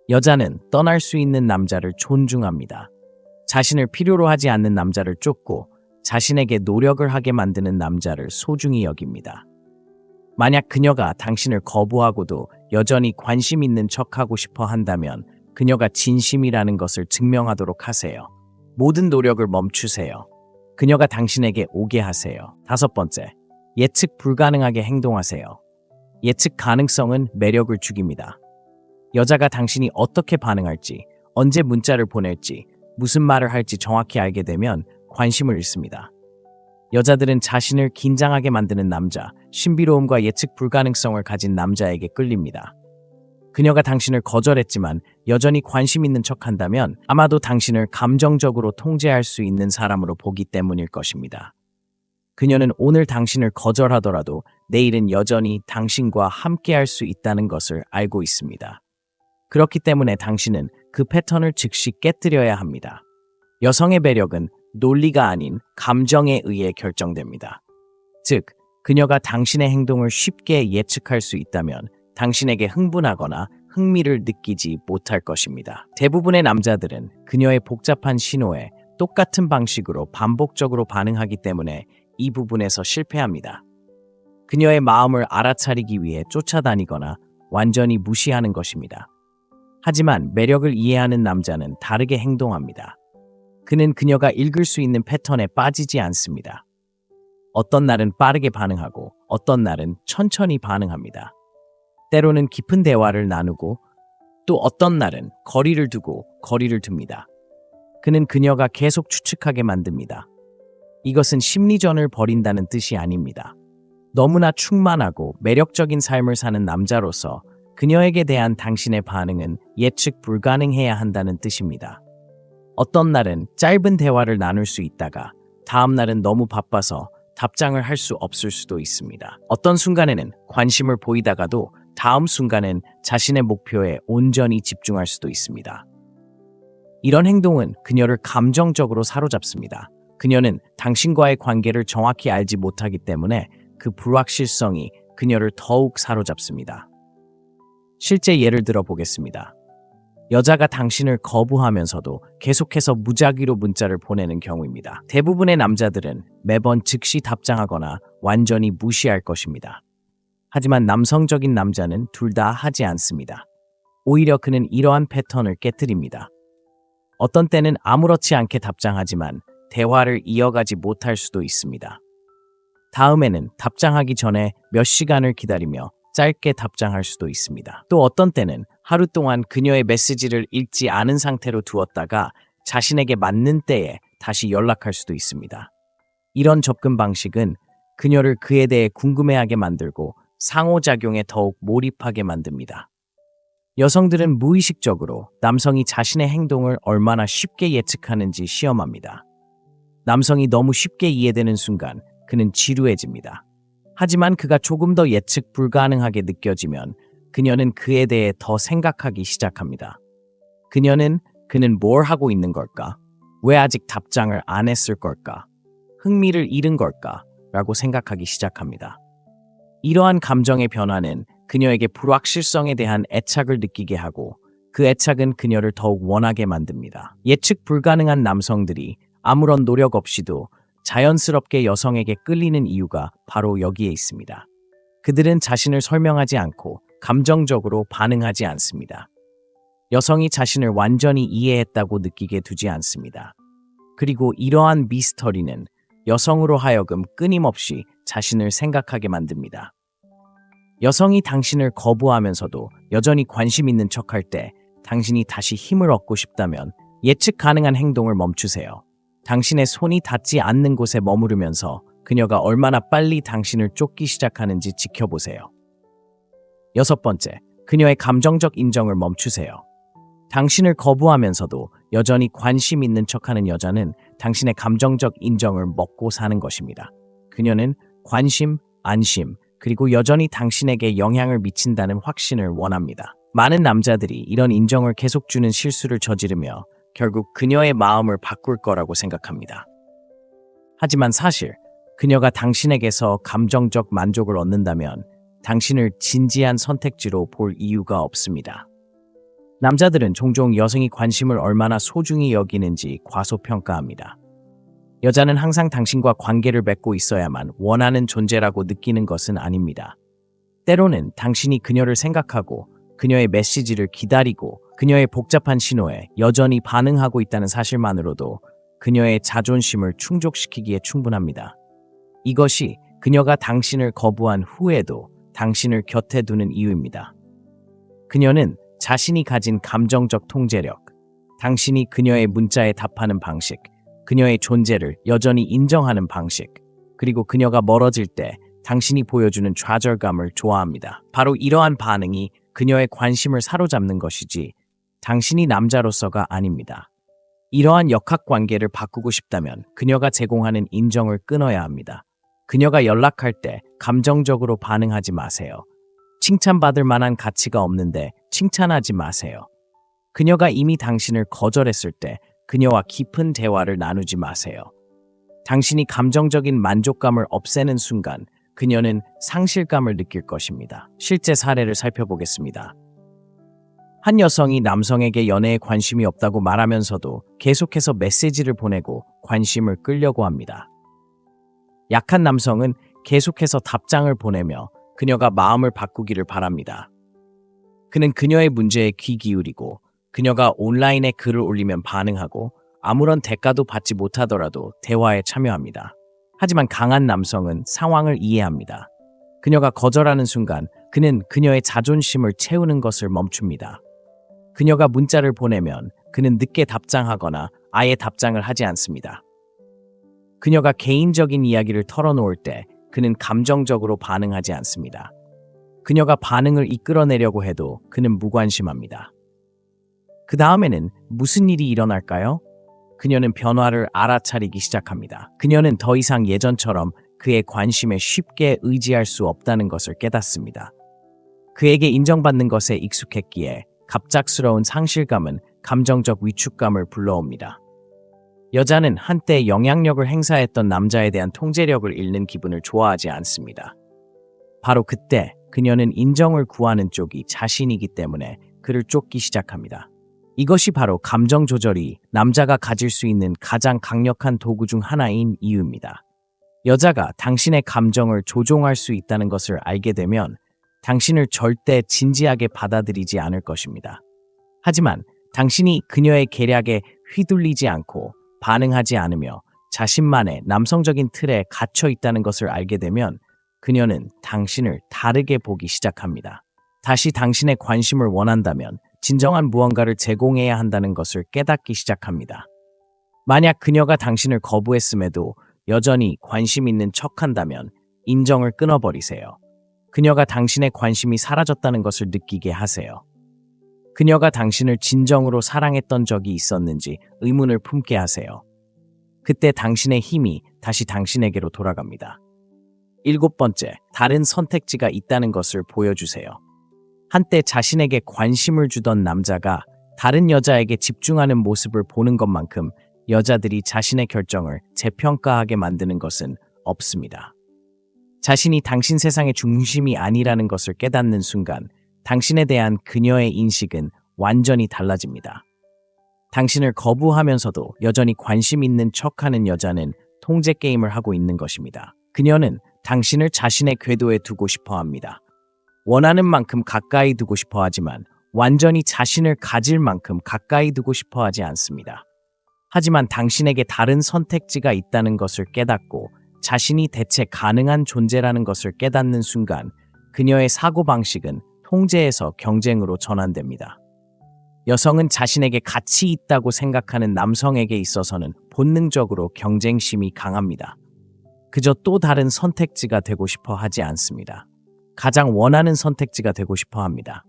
여자는 떠날 수 있는 남자를 존중합니다. 자신을 필요로 하지 않는 남자를 쫓고 자신에게 노력을 하게 만드는 남자를 소중히 여깁니다. 만약 그녀가 당신을 거부하고도 여전히 관심 있는 척하고 싶어 한다면 그녀가 진심이라는 것을 증명하도록 하세요. 모든 노력을 멈추세요. 그녀가 당신에게 오게 하세요. 5번째, 예측 불가능하게 행동하세요. 예측 가능성은 매력을 죽입니다. 여자가 당신이 어떻게 반응할지, 언제 문자를 보낼지, 무슨 말을 할지 정확히 알게 되면 관심을 잃습니다. 여자들은 자신을 긴장하게 만드는 남자, 신비로움과 예측 불가능성을 가진 남자에게 끌립니다. 그녀가 당신을 거절했지만 여전히 관심 있는 척한다면 아마도 당신을 감정적으로 통제할 수 있는 사람으로 보기 때문일 것입니다. 그녀는 오늘 당신을 거절하더라도 내일은 여전히 당신과 함께할 수 있다는 것을 알고 있습니다. 그렇기 때문에 당신은 그 패턴을 즉시 깨뜨려야 합니다. 여성의 매력은 논리가 아닌 감정에 의해 결정됩니다. 즉, 그녀가 당신의 행동을 쉽게 예측할 수 있다면 당신에게 흥분하거나 흥미를 느끼지 못할 것입니다. 대부분의 남자들은 그녀의 복잡한 신호에 똑같은 방식으로 반복적으로 반응하기 때문에 이 부분에서 실패합니다. 그녀의 마음을 알아차리기 위해 쫓아다니거나 완전히 무시하는 것입니다. 하지만 매력을 이해하는 남자는 다르게 행동합니다. 그는 그녀가 읽을 수 있는 패턴에 빠지지 않습니다. 어떤 날은 빠르게 반응하고 어떤 날은 천천히 반응합니다. 때로는 깊은 대화를 나누고 또 어떤 날은 거리를 두고 거리를 둡니다. 그는 그녀가 계속 추측하게 만듭니다. 이것은 심리전을 벌인다는 뜻이 아닙니다. 너무나 충만하고 매력적인 삶을 사는 남자로서 그녀에게 대한 당신의 반응은 예측 불가능해야 한다는 뜻입니다. 어떤 날은 짧은 대화를 나눌 수 있다가 다음 날은 너무 바빠서 답장을 할 수 없을 수도 있습니다. 어떤 순간에는 관심을 보이다가도 다음 순간엔 자신의 목표에 온전히 집중할 수도 있습니다. 이런 행동은 그녀를 감정적으로 사로잡습니다. 그녀는 당신과의 관계를 정확히 알지 못하기 때문에 그 불확실성이 그녀를 더욱 사로잡습니다. 실제 예를 들어 보겠습니다. 여자가 당신을 거부하면서도 계속해서 무작위로 문자를 보내는 경우입니다. 대부분의 남자들은 매번 즉시 답장하거나 완전히 무시할 것입니다. 하지만 남성적인 남자는 둘 다 하지 않습니다. 오히려 그는 이러한 패턴을 깨뜨립니다. 어떤 때는 아무렇지 않게 답장하지만 대화를 이어가지 못할 수도 있습니다. 다음에는 답장하기 전에 몇 시간을 기다리며 짧게 답장할 수도 있습니다. 또 어떤 때는 하루 동안 그녀의 메시지를 읽지 않은 상태로 두었다가 자신에게 맞는 때에 다시 연락할 수도 있습니다. 이런 접근 방식은 그녀를 그에 대해 궁금해하게 만들고 상호작용에 더욱 몰입하게 만듭니다. 여성들은 무의식적으로 남성이 자신의 행동을 얼마나 쉽게 예측하는지 시험합니다. 남성이 너무 쉽게 이해되는 순간 그는 지루해집니다. 하지만 그가 조금 더 예측 불가능하게 느껴지면 그녀는 그에 대해 더 생각하기 시작합니다. 그는 뭘 하고 있는 걸까? 왜 아직 답장을 안 했을 걸까? 흥미를 잃은 걸까? 라고 생각하기 시작합니다. 이러한 감정의 변화는 그녀에게 불확실성에 대한 애착을 느끼게 하고 그 애착은 그녀를 더욱 원하게 만듭니다. 예측 불가능한 남성들이 아무런 노력 없이도 자연스럽게 여성에게 끌리는 이유가 바로 여기에 있습니다. 그들은 자신을 설명하지 않고 감정적으로 반응하지 않습니다. 여성이 자신을 완전히 이해했다고 느끼게 두지 않습니다. 그리고 이러한 미스터리는 여성으로 하여금 끊임없이 자신을 생각하게 만듭니다. 여성이 당신을 거부하면서도 여전히 관심 있는 척할 때 당신이 다시 힘을 얻고 싶다면 예측 가능한 행동을 멈추세요. 당신의 손이 닿지 않는 곳에 머무르면서 그녀가 얼마나 빨리 당신을 쫓기 시작하는지 지켜보세요. 6번째, 그녀의 감정적 인정을 멈추세요. 당신을 거부하면서도 여전히 관심 있는 척하는 여자는 당신의 감정적 인정을 먹고 사는 것입니다. 그녀는 관심, 안심, 그리고 여전히 당신에게 영향을 미친다는 확신을 원합니다. 많은 남자들이 이런 인정을 계속 주는 실수를 저지르며 결국 그녀의 마음을 바꿀 거라고 생각합니다. 하지만 사실 그녀가 당신에게서 감정적 만족을 얻는다면 당신을 진지한 선택지로 볼 이유가 없습니다. 남자들은 종종 여성이 관심을 얼마나 소중히 여기는지 과소평가합니다. 여자는 항상 당신과 관계를 맺고 있어야만 원하는 존재라고 느끼는 것은 아닙니다. 때로는 당신이 그녀를 생각하고 그녀의 메시지를 기다리고 그녀의 복잡한 신호에 여전히 반응하고 있다는 사실만으로도 그녀의 자존심을 충족시키기에 충분합니다. 이것이 그녀가 당신을 거부한 후에도 당신을 곁에 두는 이유입니다. 그녀는 자신이 가진 감정적 통제력, 당신이 그녀의 문자에 답하는 방식, 그녀의 존재를 여전히 인정하는 방식, 그리고 그녀가 멀어질 때 당신이 보여주는 좌절감을 좋아합니다. 바로 이러한 반응이 그녀의 관심을 사로잡는 것이지 당신이 남자로서가 아닙니다. 이러한 역학관계를 바꾸고 싶다면 그녀가 제공하는 인정을 끊어야 합니다. 그녀가 연락할 때 감정적으로 반응하지 마세요. 칭찬받을 만한 가치가 없는데 칭찬하지 마세요. 그녀가 이미 당신을 거절했을 때 그녀와 깊은 대화를 나누지 마세요. 당신이 감정적인 만족감을 없애는 순간 그녀는 상실감을 느낄 것입니다. 실제 사례를 살펴보겠습니다. 한 여성이 남성에게 연애에 관심이 없다고 말하면서도 계속해서 메시지를 보내고 관심을 끌려고 합니다. 약한 남성은 계속해서 답장을 보내며 그녀가 마음을 바꾸기를 바랍니다. 그는 그녀의 문제에 귀 기울이고 그녀가 온라인에 글을 올리면 반응하고 아무런 대가도 받지 못하더라도 대화에 참여합니다. 하지만 강한 남성은 상황을 이해합니다. 그녀가 거절하는 순간 그는 그녀의 자존심을 채우는 것을 멈춥니다. 그녀가 문자를 보내면 그는 늦게 답장하거나 아예 답장을 하지 않습니다. 그녀가 개인적인 이야기를 털어놓을 때 그는 감정적으로 반응하지 않습니다. 그녀가 반응을 이끌어내려고 해도 그는 무관심합니다. 그 다음에는 무슨 일이 일어날까요? 그녀는 변화를 알아차리기 시작합니다. 그녀는 더 이상 예전처럼 그의 관심에 쉽게 의지할 수 없다는 것을 깨닫습니다. 그에게 인정받는 것에 익숙했기에 갑작스러운 상실감은 감정적 위축감을 불러옵니다. 여자는 한때 영향력을 행사했던 남자에 대한 통제력을 잃는 기분을 좋아하지 않습니다. 바로 그때 그녀는 인정을 구하는 쪽이 자신이기 때문에 그를 쫓기 시작합니다. 이것이 바로 감정 조절이 남자가 가질 수 있는 가장 강력한 도구 중 하나인 이유입니다. 여자가 당신의 감정을 조종할 수 있다는 것을 알게 되면 당신을 절대 진지하게 받아들이지 않을 것입니다. 하지만 당신이 그녀의 계략에 휘둘리지 않고 반응하지 않으며 자신만의 남성적인 틀에 갇혀 있다는 것을 알게 되면 그녀는 당신을 다르게 보기 시작합니다. 다시 당신의 관심을 원한다면 진정한 무언가를 제공해야 한다는 것을 깨닫기 시작합니다. 만약 그녀가 당신을 거부했음에도 여전히 관심 있는 척한다면 인정을 끊어버리세요. 그녀가 당신의 관심이 사라졌다는 것을 느끼게 하세요. 그녀가 당신을 진정으로 사랑했던 적이 있었는지 의문을 품게 하세요. 그때 당신의 힘이 다시 당신에게로 돌아갑니다. 7번째, 다른 선택지가 있다는 것을 보여주세요. 한때 자신에게 관심을 주던 남자가 다른 여자에게 집중하는 모습을 보는 것만큼 여자들이 자신의 결정을 재평가하게 만드는 것은 없습니다. 자신이 당신 세상의 중심이 아니라는 것을 깨닫는 순간 당신에 대한 그녀의 인식은 완전히 달라집니다. 당신을 거부하면서도 여전히 관심 있는 척하는 여자는 통제 게임을 하고 있는 것입니다. 그녀는 당신을 자신의 궤도에 두고 싶어 합니다. 원하는 만큼 가까이 두고 싶어 하지만 완전히 자신을 가질 만큼 가까이 두고 싶어 하지 않습니다. 하지만 당신에게 다른 선택지가 있다는 것을 깨닫고 자신이 대체 가능한 존재라는 것을 깨닫는 순간 그녀의 사고방식은 통제에서 경쟁으로 전환됩니다. 여성은 자신에게 가치 있다고 생각하는 남성에게 있어서는 본능적으로 경쟁심이 강합니다. 그저 또 다른 선택지가 되고 싶어 하지 않습니다. 가장 원하는 선택지가 되고 싶어 합니다.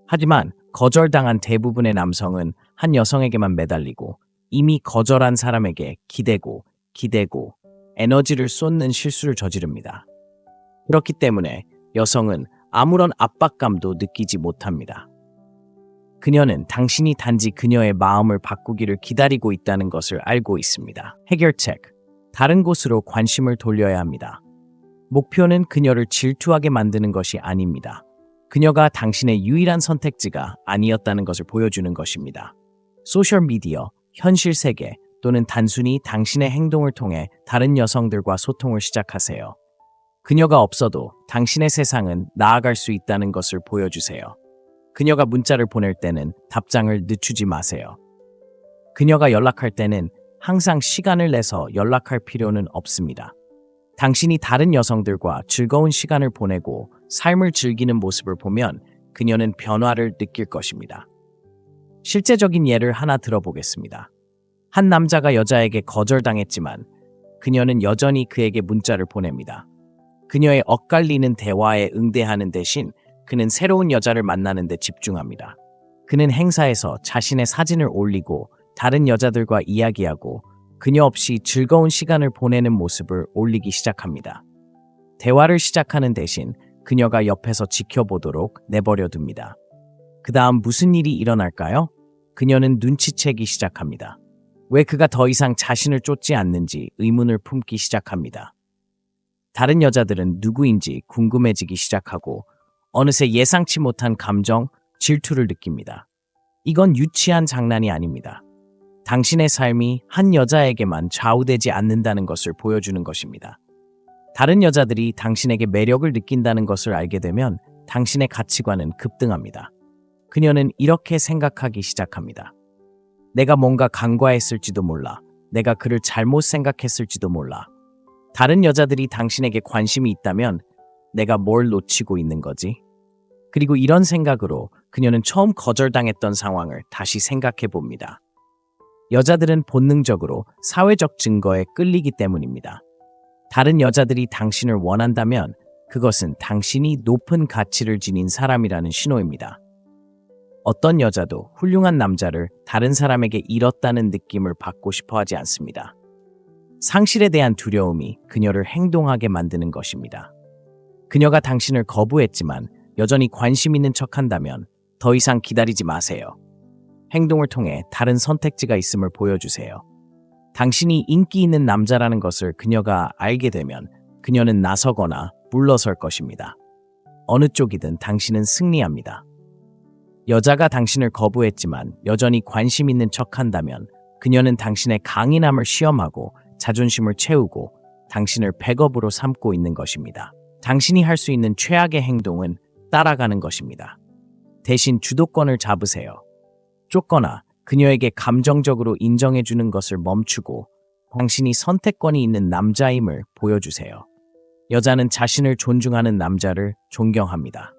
하지만 거절당한 대부분의 남성은 한 여성에게만 매달리고 이미 거절한 사람에게 기대고 에너지를 쏟는 실수를 저지릅니다. 그렇기 때문에 여성은 아무런 압박감도 느끼지 못합니다. 그녀는 당신이 단지 그녀의 마음을 바꾸기를 기다리고 있다는 것을 알고 있습니다. 해결책, 다른 곳으로 관심을 돌려야 합니다. 목표는 그녀를 질투하게 만드는 것이 아닙니다. 그녀가 당신의 유일한 선택지가 아니었다는 것을 보여주는 것입니다. 소셜미디어, 현실 세계 또는 단순히 당신의 행동을 통해 다른 여성들과 소통을 시작하세요. 그녀가 없어도 당신의 세상은 나아갈 수 있다는 것을 보여주세요. 그녀가 문자를 보낼 때는 답장을 늦추지 마세요. 그녀가 연락할 때는 항상 시간을 내서 연락할 필요는 없습니다. 당신이 다른 여성들과 즐거운 시간을 보내고 삶을 즐기는 모습을 보면 그녀는 변화를 느낄 것입니다. 실제적인 예를 하나 들어보겠습니다. 한 남자가 여자에게 거절당했지만 그녀는 여전히 그에게 문자를 보냅니다. 그녀의 엇갈리는 대화에 응대하는 대신 그는 새로운 여자를 만나는 데 집중합니다. 그는 행사에서 자신의 사진을 올리고 다른 여자들과 이야기하고 그녀 없이 즐거운 시간을 보내는 모습을 올리기 시작합니다. 대화를 시작하는 대신 그녀가 옆에서 지켜보도록 내버려 둡니다. 그 다음 무슨 일이 일어날까요? 그녀는 눈치채기 시작합니다. 왜 그가 더 이상 자신을 쫓지 않는지 의문을 품기 시작합니다. 다른 여자들은 누구인지 궁금해지기 시작하고 어느새 예상치 못한 감정, 질투를 느낍니다. 이건 유치한 장난이 아닙니다. 당신의 삶이 한 여자에게만 좌우되지 않는다는 것을 보여주는 것입니다. 다른 여자들이 당신에게 매력을 느낀다는 것을 알게 되면 당신의 가치관은 급등합니다. 그녀는 이렇게 생각하기 시작합니다. 내가 뭔가 간과했을지도 몰라. 내가 그를 잘못 생각했을지도 몰라. 다른 여자들이 당신에게 관심이 있다면 내가 뭘 놓치고 있는 거지? 그리고 이런 생각으로 그녀는 처음 거절당했던 상황을 다시 생각해 봅니다. 여자들은 본능적으로 사회적 증거에 끌리기 때문입니다. 다른 여자들이 당신을 원한다면 그것은 당신이 높은 가치를 지닌 사람이라는 신호입니다. 어떤 여자도 훌륭한 남자를 다른 사람에게 잃었다는 느낌을 받고 싶어 하지 않습니다. 상실에 대한 두려움이 그녀를 행동하게 만드는 것입니다. 그녀가 당신을 거부했지만 여전히 관심 있는 척한다면 더 이상 기다리지 마세요. 행동을 통해 다른 선택지가 있음을 보여주세요. 당신이 인기 있는 남자라는 것을 그녀가 알게 되면 그녀는 나서거나 물러설 것입니다. 어느 쪽이든 당신은 승리합니다. 여자가 당신을 거부했지만 여전히 관심 있는 척한다면 그녀는 당신의 강인함을 시험하고 자존심을 채우고 당신을 백업으로 삼고 있는 것입니다. 당신이 할 수 있는 최악의 행동은 따라가는 것입니다. 대신 주도권을 잡으세요. 쫓거나 그녀에게 감정적으로 인정해주는 것을 멈추고 당신이 선택권이 있는 남자임을 보여주세요. 여자는 자신을 존중하는 남자를 존경합니다.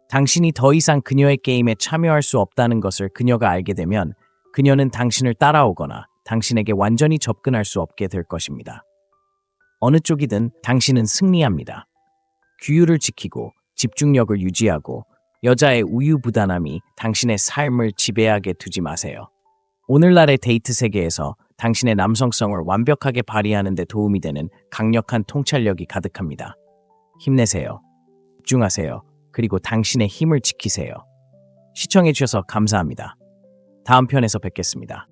당신이 더 이상 그녀의 게임에 참여할 수 없다는 것을 그녀가 알게 되면 그녀는 당신을 따라오거나 당신에게 완전히 접근할 수 없게 될 것입니다. 어느 쪽이든 당신은 승리합니다. 규율을 지키고 집중력을 유지하고 여자의 우유부단함이 당신의 삶을 지배하게 두지 마세요. 오늘날의 데이트 세계에서 당신의 남성성을 완벽하게 발휘하는 데 도움이 되는 강력한 통찰력이 가득합니다. 힘내세요. 집중하세요. 그리고 당신의 힘을 지키세요. 시청해주셔서 감사합니다. 다음 편에서 뵙겠습니다.